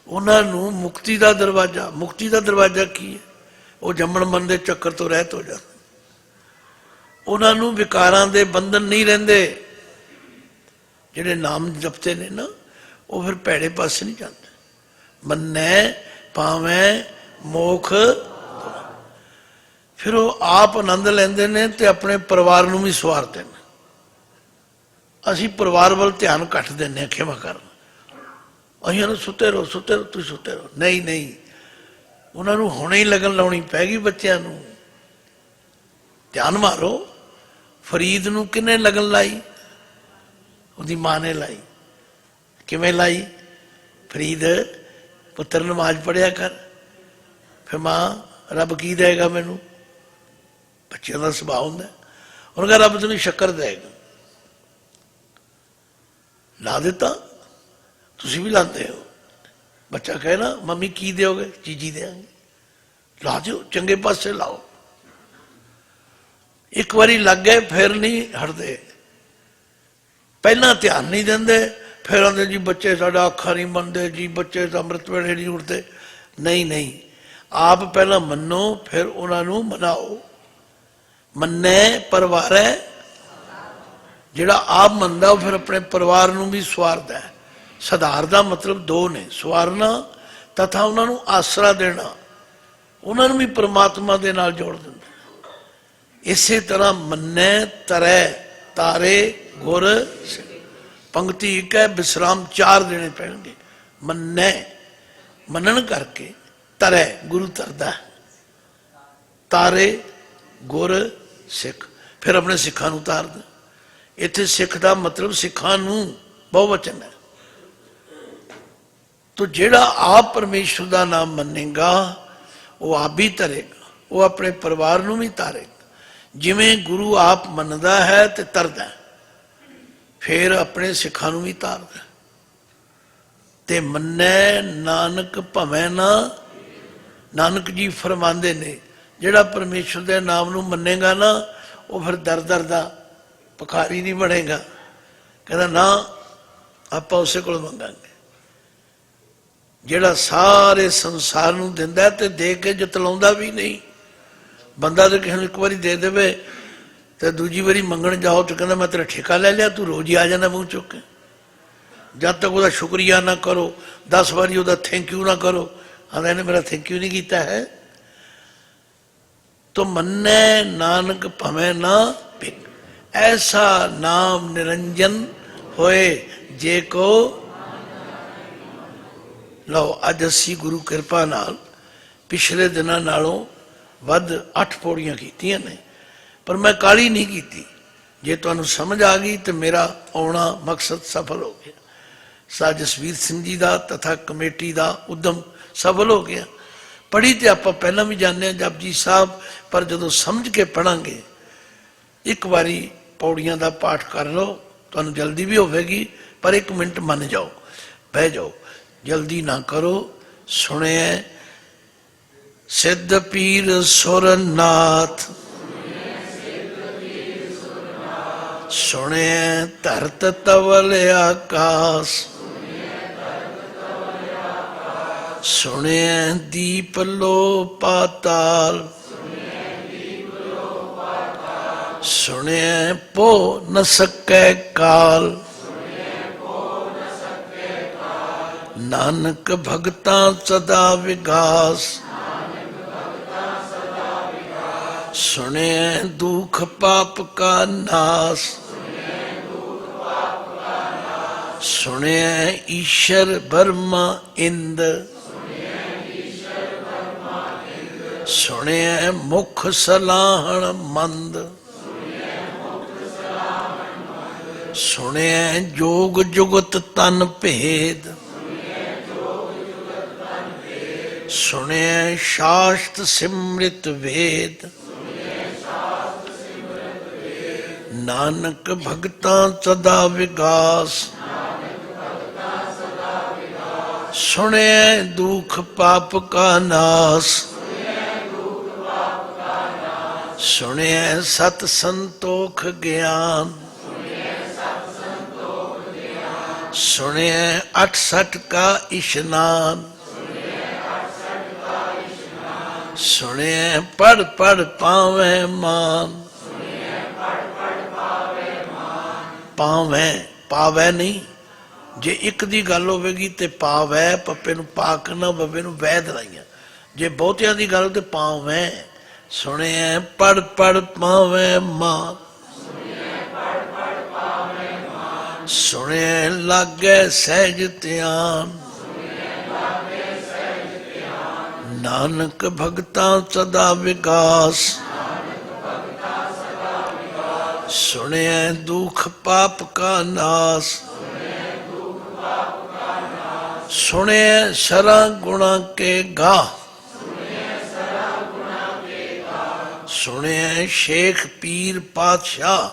उन्होंने मुक्ति का दरवाजा। मुक्ति का दरवाजा की है? वो जम्मण मन के चक्कर तो रहत हो जाते, उन्होंने विकारां दे बंधन नहीं रहिंदे। जिहड़े नाम जपते ने ना, वो फिर भैड़े पासे नहीं जाते। मन्ने भावें मोख, फिर वो आप आनंद लेंदे ने ते अपने परिवार नूं भी सवारते हैं। असीं परिवार वाल ध्यान घट देने, खेमा कर असीं सुते रहो सुते रहो, तुसीं सुते रहो। नहीं नहीं, उन्होंने हुणे ही लगन लाउणी पै गई। बच्चों नूं ध्यान मारो। फरीद नूं किने लगन लाई? उहदी मां ने लाई। किवें लाई? फरीद पुत्र नमाज पढ़िया कर। फिर मां रब की देगा मैनू? बच्चों का सुभाव होंगे। उन्होंने कहा रब तेन शक्कर देगा। ला दिता, तुम भी लाते हो। बच्चा कहे ना मम्मी की दोगे? चीजी देंगे। ला दो, चंगे पासे लाओ। एक बारी लग गए फिर नहीं हटते। पहला ध्यान नहीं देंगे, फिर आते जी बच्चे साडा अखा नहीं मनते जी, बच्चे तो अमृत वेले नहीं उठते। नहीं नहीं, आप पहला मनो फिर उन्होंने मनाओ। मन्ने परिवार है, जिहड़ा आप मनदा फिर अपने परिवार नूं भी सवारदा है। सुधार का मतलब दो ने, सवारना तथा उन्होंने आसरा देना, उन्होंने भी परमात्मा दे नाल जोड़ दिंदा। इसे तरह मन्ने तरै तारे गुर सिख। पंक्ति एक है, विश्राम चार देने पैणगे। मन्ने मनन करके, तरै गुरु तरदा, तारे गुर सिख, फिर अपने सिखा नूं तार दे। इत्थे सिख का मतलब सिखा नूं बहुवचन है। तो जेड़ा आप परमेश्वर का नाम मनेगा वो आप भी तरेगा, वो अपने परिवार नूं भी तारेगा। जिमें गुरु आप मनदा है तो तरदा है, फिर अपने सिखा नूं भी तारदा है। ते मन्ने नानक भवें ना, नानक जी फरमांदे ने जेड़ा परमेश्वर के नाम नूं मनेगा ना, वो फिर दर दर दा भिखारी नहीं बनेगा। कहना ना, आप उसे को मंगांगे। ਜਿਹੜਾ ਸਾਰੇ ਸੰਸਾਰ ਨੂੰ ਦਿੰਦਾ ਤੇ ਦੇ ਕੇ ਜਤਲਾਉਂਦਾ ਵੀ ਨਹੀਂ। ਬੰਦਾ ਤਾਂ ਕਿਸੇ ਨੂੰ ਇੱਕ ਵਾਰੀ ਦੇ ਦੇਵੇ ਤੇ ਦੂਜੀ ਵਾਰੀ ਮੰਗਣ ਜਾਓ ਤੇ ਕਹਿੰਦਾ ਮੈਂ ਤੇਰਾ ਠੇਕਾ ਲੈ ਲਿਆ, ਤੂੰ ਰੋਜ਼ ਹੀ ਆ ਜਾਂਦਾ ਮੂੰਹ ਚੁੱਕ ਕੇ। ਜਦ ਤੱਕ ਉਹਦਾ ਸ਼ੁਕਰੀਆ ਨਾ ਕਰੋ, 10 ਵਾਰੀ ਉਹਦਾ ਥੈਂਕ ਯੂ ਨਾ ਕਰੋ, ਆਂਦਾ ਇਹਨੇ ਮੇਰਾ ਥੈਂਕ ਯੂ ਨਹੀਂ ਕੀਤਾ ਹੈ। ਤੋ ਮੰਨੈ ਨਾਨਕ ਭਵੇਂ ਨਾ ਭਿਕ, ਐਸਾ ਨਾਮ ਨਿਰੰਜਨ ਹੋਏ ਜੇ ਕੋ। ਲਓ ਅੱਜ ਅਸੀਂ ਗੁਰੂ ਕਿਰਪਾ ਨਾਲ ਪਿਛਲੇ ਦਿਨਾਂ ਨਾਲੋਂ ਵੱਧ 8 ਪੌੜੀਆਂ ਕੀਤੀਆਂ ਨੇ, ਪਰ ਮੈਂ ਕਾਹਲੀ ਨਹੀਂ ਕੀਤੀ। ਜੇ ਤੁਹਾਨੂੰ ਸਮਝ ਆ ਗਈ ਤੇ ਮੇਰਾ ਆਉਣਾ ਮਕਸਦ ਸਫਲ ਹੋ ਗਿਆ। ਸਾ ਜਸਵੀਰ ਸਿੰਘ ਜੀ ਦਾ ਤਥਾ ਕਮੇਟੀ ਦਾ ਉਦਮ ਸਫਲ ਹੋ ਗਿਆ। ਪੜ੍ਹੀ ਤੇ ਆਪਾਂ ਪਹਿਲਾਂ ਵੀ ਜਾਣਦੇ ਹਾਂ ਜਪਜੀ ਸਾਹਿਬ, ਪਰ ਜਦੋਂ ਸਮਝ ਕੇ ਪੜਾਂਗੇ, ਇੱਕ ਵਾਰੀ ਪੌੜੀਆਂ ਦਾ ਪਾਠ ਕਰ ਲਓ, ਤੁਹਾਨੂੰ ਜਲਦੀ ਵੀ ਹੋਵੇਗੀ, ਪਰ 1 ਮਿੰਟ ਮੰਨ ਜਾਓ, ਬਹਿ ਜਾਓ, ਜਲਦੀ ਨਾ ਕਰੋ। ਸੁਣਿਐ ਸਿੱਧ ਪੀਰ ਸੁਰਨਾਥ, ਸੁਣਿਐ ਧਰਤ ਤਵਲ ਆਕਾਸ, ਸੁਣਿਐ ਦੀਪ ਲੋ ਪਾਤਾਲ, ਸੁਣਿਐ ਪੋ ਨ ਸਕੈ ਕਾਲ। ਨਾਨਕ ਭਗਤਾਂ ਸਦਾ ਵਿਗਾਸ, ਸੁਣਿਐ ਦੁਖ ਪਾਪ ਕਾ ਨਾਸ, ਸੁਣਿਐ ਈਸ਼ਰ ਬਰਮਾ ਇੰਦ, ਸੁਣਿਐ ਮੁਖ ਸਲਾਹਣ ਮੰਦ, ਸੁਣਿਐ ਜੋਗ ਜੁਗਤ ਤਨ ਭੇਦ, ਸੁਣਿਐ ਸ਼ਾਸਤ ਸਿਮ੍ਰਿਤ ਵੇਦ। ਨਾਨਕ ਭਗਤਾਂ ਸਦਾ ਵਿਗਾਸ, ਸੁਣਿਐ ਦੁਖ ਪਾਪ ਕਾ ਨਾਸ, ਸੁਣਿਐ ਸਤ ਸੰਤੋਖ ਗਿਆਨ, ਸੁਣਿਐ 68 ਕਾ ਇਸ਼ਨਾਨ, ਸੁਣਿਐ ਪੜ ਪੜ ਪਾਵੇਂ ਮਾਨ। ਪਾਵੇਂ ਪਾਵੈ ਨਹੀਂ, ਜੇ ਇੱਕ ਦੀ ਗੱਲ ਹੋਵੇਗੀ ਤੇ ਪਾਵੈ, ਪੱਪੇ ਨੂੰ ਪਾਕ ਨਾ ਬੱਬੇ ਨੂੰ ਵੈਦ ਲਾਈਆਂ। ਜੇ ਬਹੁਤਿਆਂ ਦੀ ਗੱਲ ਤੇ ਪਾਵੇਂ। ਸੁਣਿਐ ਪੜ ਪੜ ਪਾਵੇਂ ਮਾਨ, ਸੁਣਿਐ ਲਾਗੈ ਸਹਿਜ ਧਿਆਨ। ਨਾਨਕ ਭਗਤਾਂ ਸਦਾ ਵਿਗਾਸ, ਸੁਣਿਐ ਦੁਖ ਪਾਪ ਕਾ ਨਾਸ। ਸੁਣਿਐ ਸਰਾ ਗੁਣਾ ਕੇ ਗਾ, ਸੁਣਿਐ ਸ਼ੇਖ ਪੀਰ ਪਾਤਸ਼ਾਹ।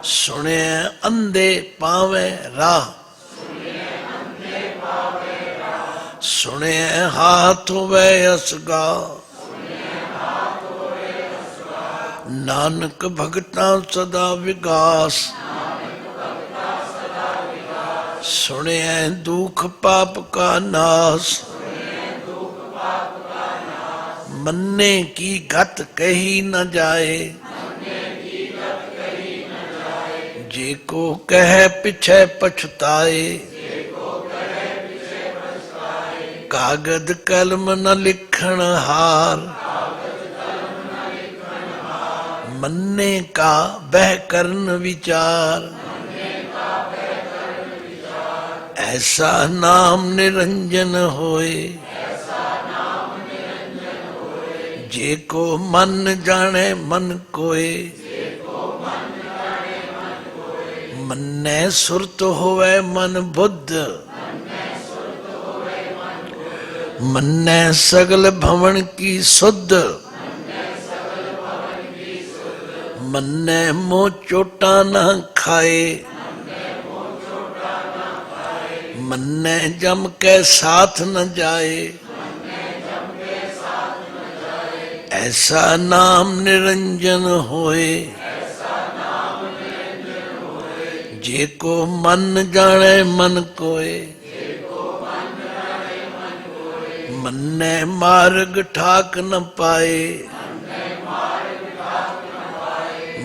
ਸੁਣਿਐ ਅੰਧੇ ਪਾਵੇਂ ਰਾਹ, ਸੁਣਿਐ ਹਾਥ ਹੋਵੇ ਅਸਗਾ। ਨਾਨਕ ਭਗਤਾਂ ਸਦਾ ਵਿਗਾਸ, ਸੁਣਿਐ ਦੁਖ ਪਾਪ ਕਾ ਨਾਸ। ਮੰਨੇ ਕੀ ਗਤ ਕਹੀ ਨ ਜਾਏ, ਜੇ ਕੋ ਕਹਿ ਪਿਛੈ ਪਛਤਾਏ। ਕਾਗਦ ਕਲਮ ਨ ਲਿਖਣ ਹਾਰ, ਮੰਨੇ ਕਾ ਬਹਿ ਕਰਨ ਵਿਚਾਰ। ਐਸਾ ਨਾਮ ਨਿਰੰਜਨ ਹੋਏ, ਜੇ ਕੋ ਮਨ ਜਾਣੇ ਮਨ ਕੋਏ। ਮੰਨੈ ਸੁਰਤ ਹੋਵੇ ਮਨ ਬੁੱਧ, ਮੰਨੈ ਸਗਲ ਭਵਨ ਕੀ ਸੁਧ। ਮੰਨੈ ਮੋਹ ਚੋਟਾ ਨਾ ਖਾਏ, ਮੰਨੈ ਜਮ ਕੇ ਸਾਥ ਨ ਜਾਏ। ਐਸਾ ਨਾਮ ਨਿਰੰਜਨ ਹੋਏ, ਜੇ ਕੋ ਮਨ ਜਾਣੇ ਮਨ ਕੋਏ, ਮੰਨੈ ਮਾਰਗ ਠਾਕ ਨ ਪਾਏ,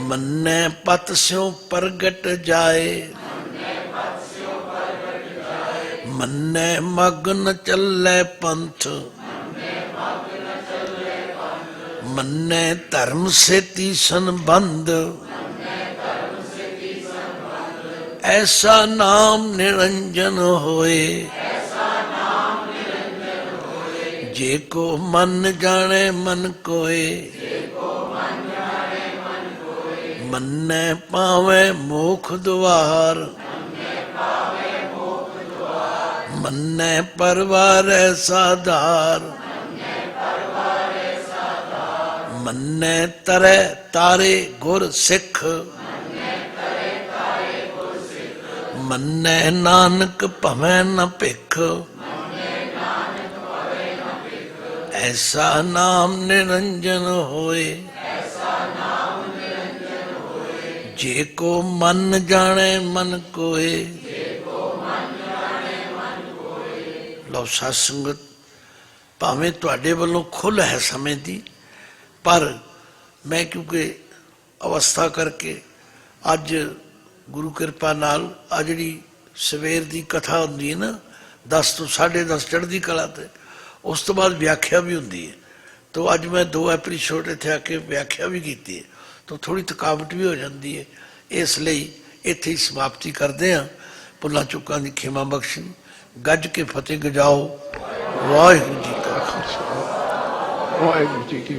ਮੰਨੈ ਪਤ ਸਿਉ ਪ੍ਰਗਟ ਜਾਏ, ਮੰਨੈ ਮਗਨ ਚੱਲੇ ਪੰਥ, ਮੰਨੈ ਧਰਮ ਸੇਤੀ ਸੰਬੰਧ, ਐਸਾ ਨਾਮ ਨਿਰੰਜਨ ਹੋਏ, ਜੇ ਕੋ ਮਨ ਜਾਣੇ ਮਨ ਕੋਏ, ਮੰਨੈ ਪਾਵੇ ਮੋਖ ਦੁਆਰ, ਮੰਨੈ ਪਰਵਾਰੈ ਸਾਧਾਰ, ਮੰਨੈ ਤਰੈ ਤਾਰੇ ਗੁਰ ਸਿੱਖ, ਮੰਨੈ ਨਾਨਕ ਭਵੈ ਨ ਭਿਖ, ਐਸਾ ਨਾਮ ਨਿਰੰਜਨ ਹੋਏ, ਜੇ ਕੋ ਮਨ ਜਾਣੇ ਮਨ ਕੋਏ। ਲਓ ਸਾਧ ਸੰਗਤ, ਭਾਵੇਂ ਤੁਹਾਡੇ ਵੱਲੋਂ ਖੁੱਲ੍ਹ ਹੈ ਸਮੇਂ ਦੀ, ਪਰ ਮੈਂ ਕਿਉਂਕਿ ਅਵਸਥਾ ਕਰਕੇ ਅੱਜ ਗੁਰੂ ਕਿਰਪਾ ਨਾਲ ਆ ਜਿਹੜੀ ਸਵੇਰ ਦੀ ਕਥਾ ਹੁੰਦੀ ਹੈ ਨਾ 10 ਤੋਂ 10:30 ਚੜ੍ਹਦੀ ਕਲਾ ਤੇ, ਉਸ ਤੋਂ ਬਾਅਦ ਵਿਆਖਿਆ ਵੀ ਹੁੰਦੀ ਹੈ। ਤਾਂ ਅੱਜ ਮੈਂ 2 ਐਪੀਸੋਡ ਇੱਥੇ ਆ ਕੇ ਵਿਆਖਿਆ ਵੀ ਕੀਤੀ ਹੈ, ਤਾਂ ਥੋੜ੍ਹੀ ਥਕਾਵਟ ਵੀ ਹੋ ਜਾਂਦੀ ਹੈ। ਇਸ ਲਈ ਇੱਥੇ ਹੀ ਸਮਾਪਤੀ ਕਰਦੇ ਹਾਂ। ਭੁੱਲਾਂ ਚੁੱਕਾਂ ਦੀ ਖਿਮਾ ਬਖਸ਼ਣ, ਗੱਜ ਕੇ ਫਤਿਹ ਗਜਾਓ। ਵਾਹਿਗੁਰੂ ਜੀ ਕਾ ਖਾਲਸਾ, ਵਾਹਿਗੁਰੂ ਜੀ ਕੀ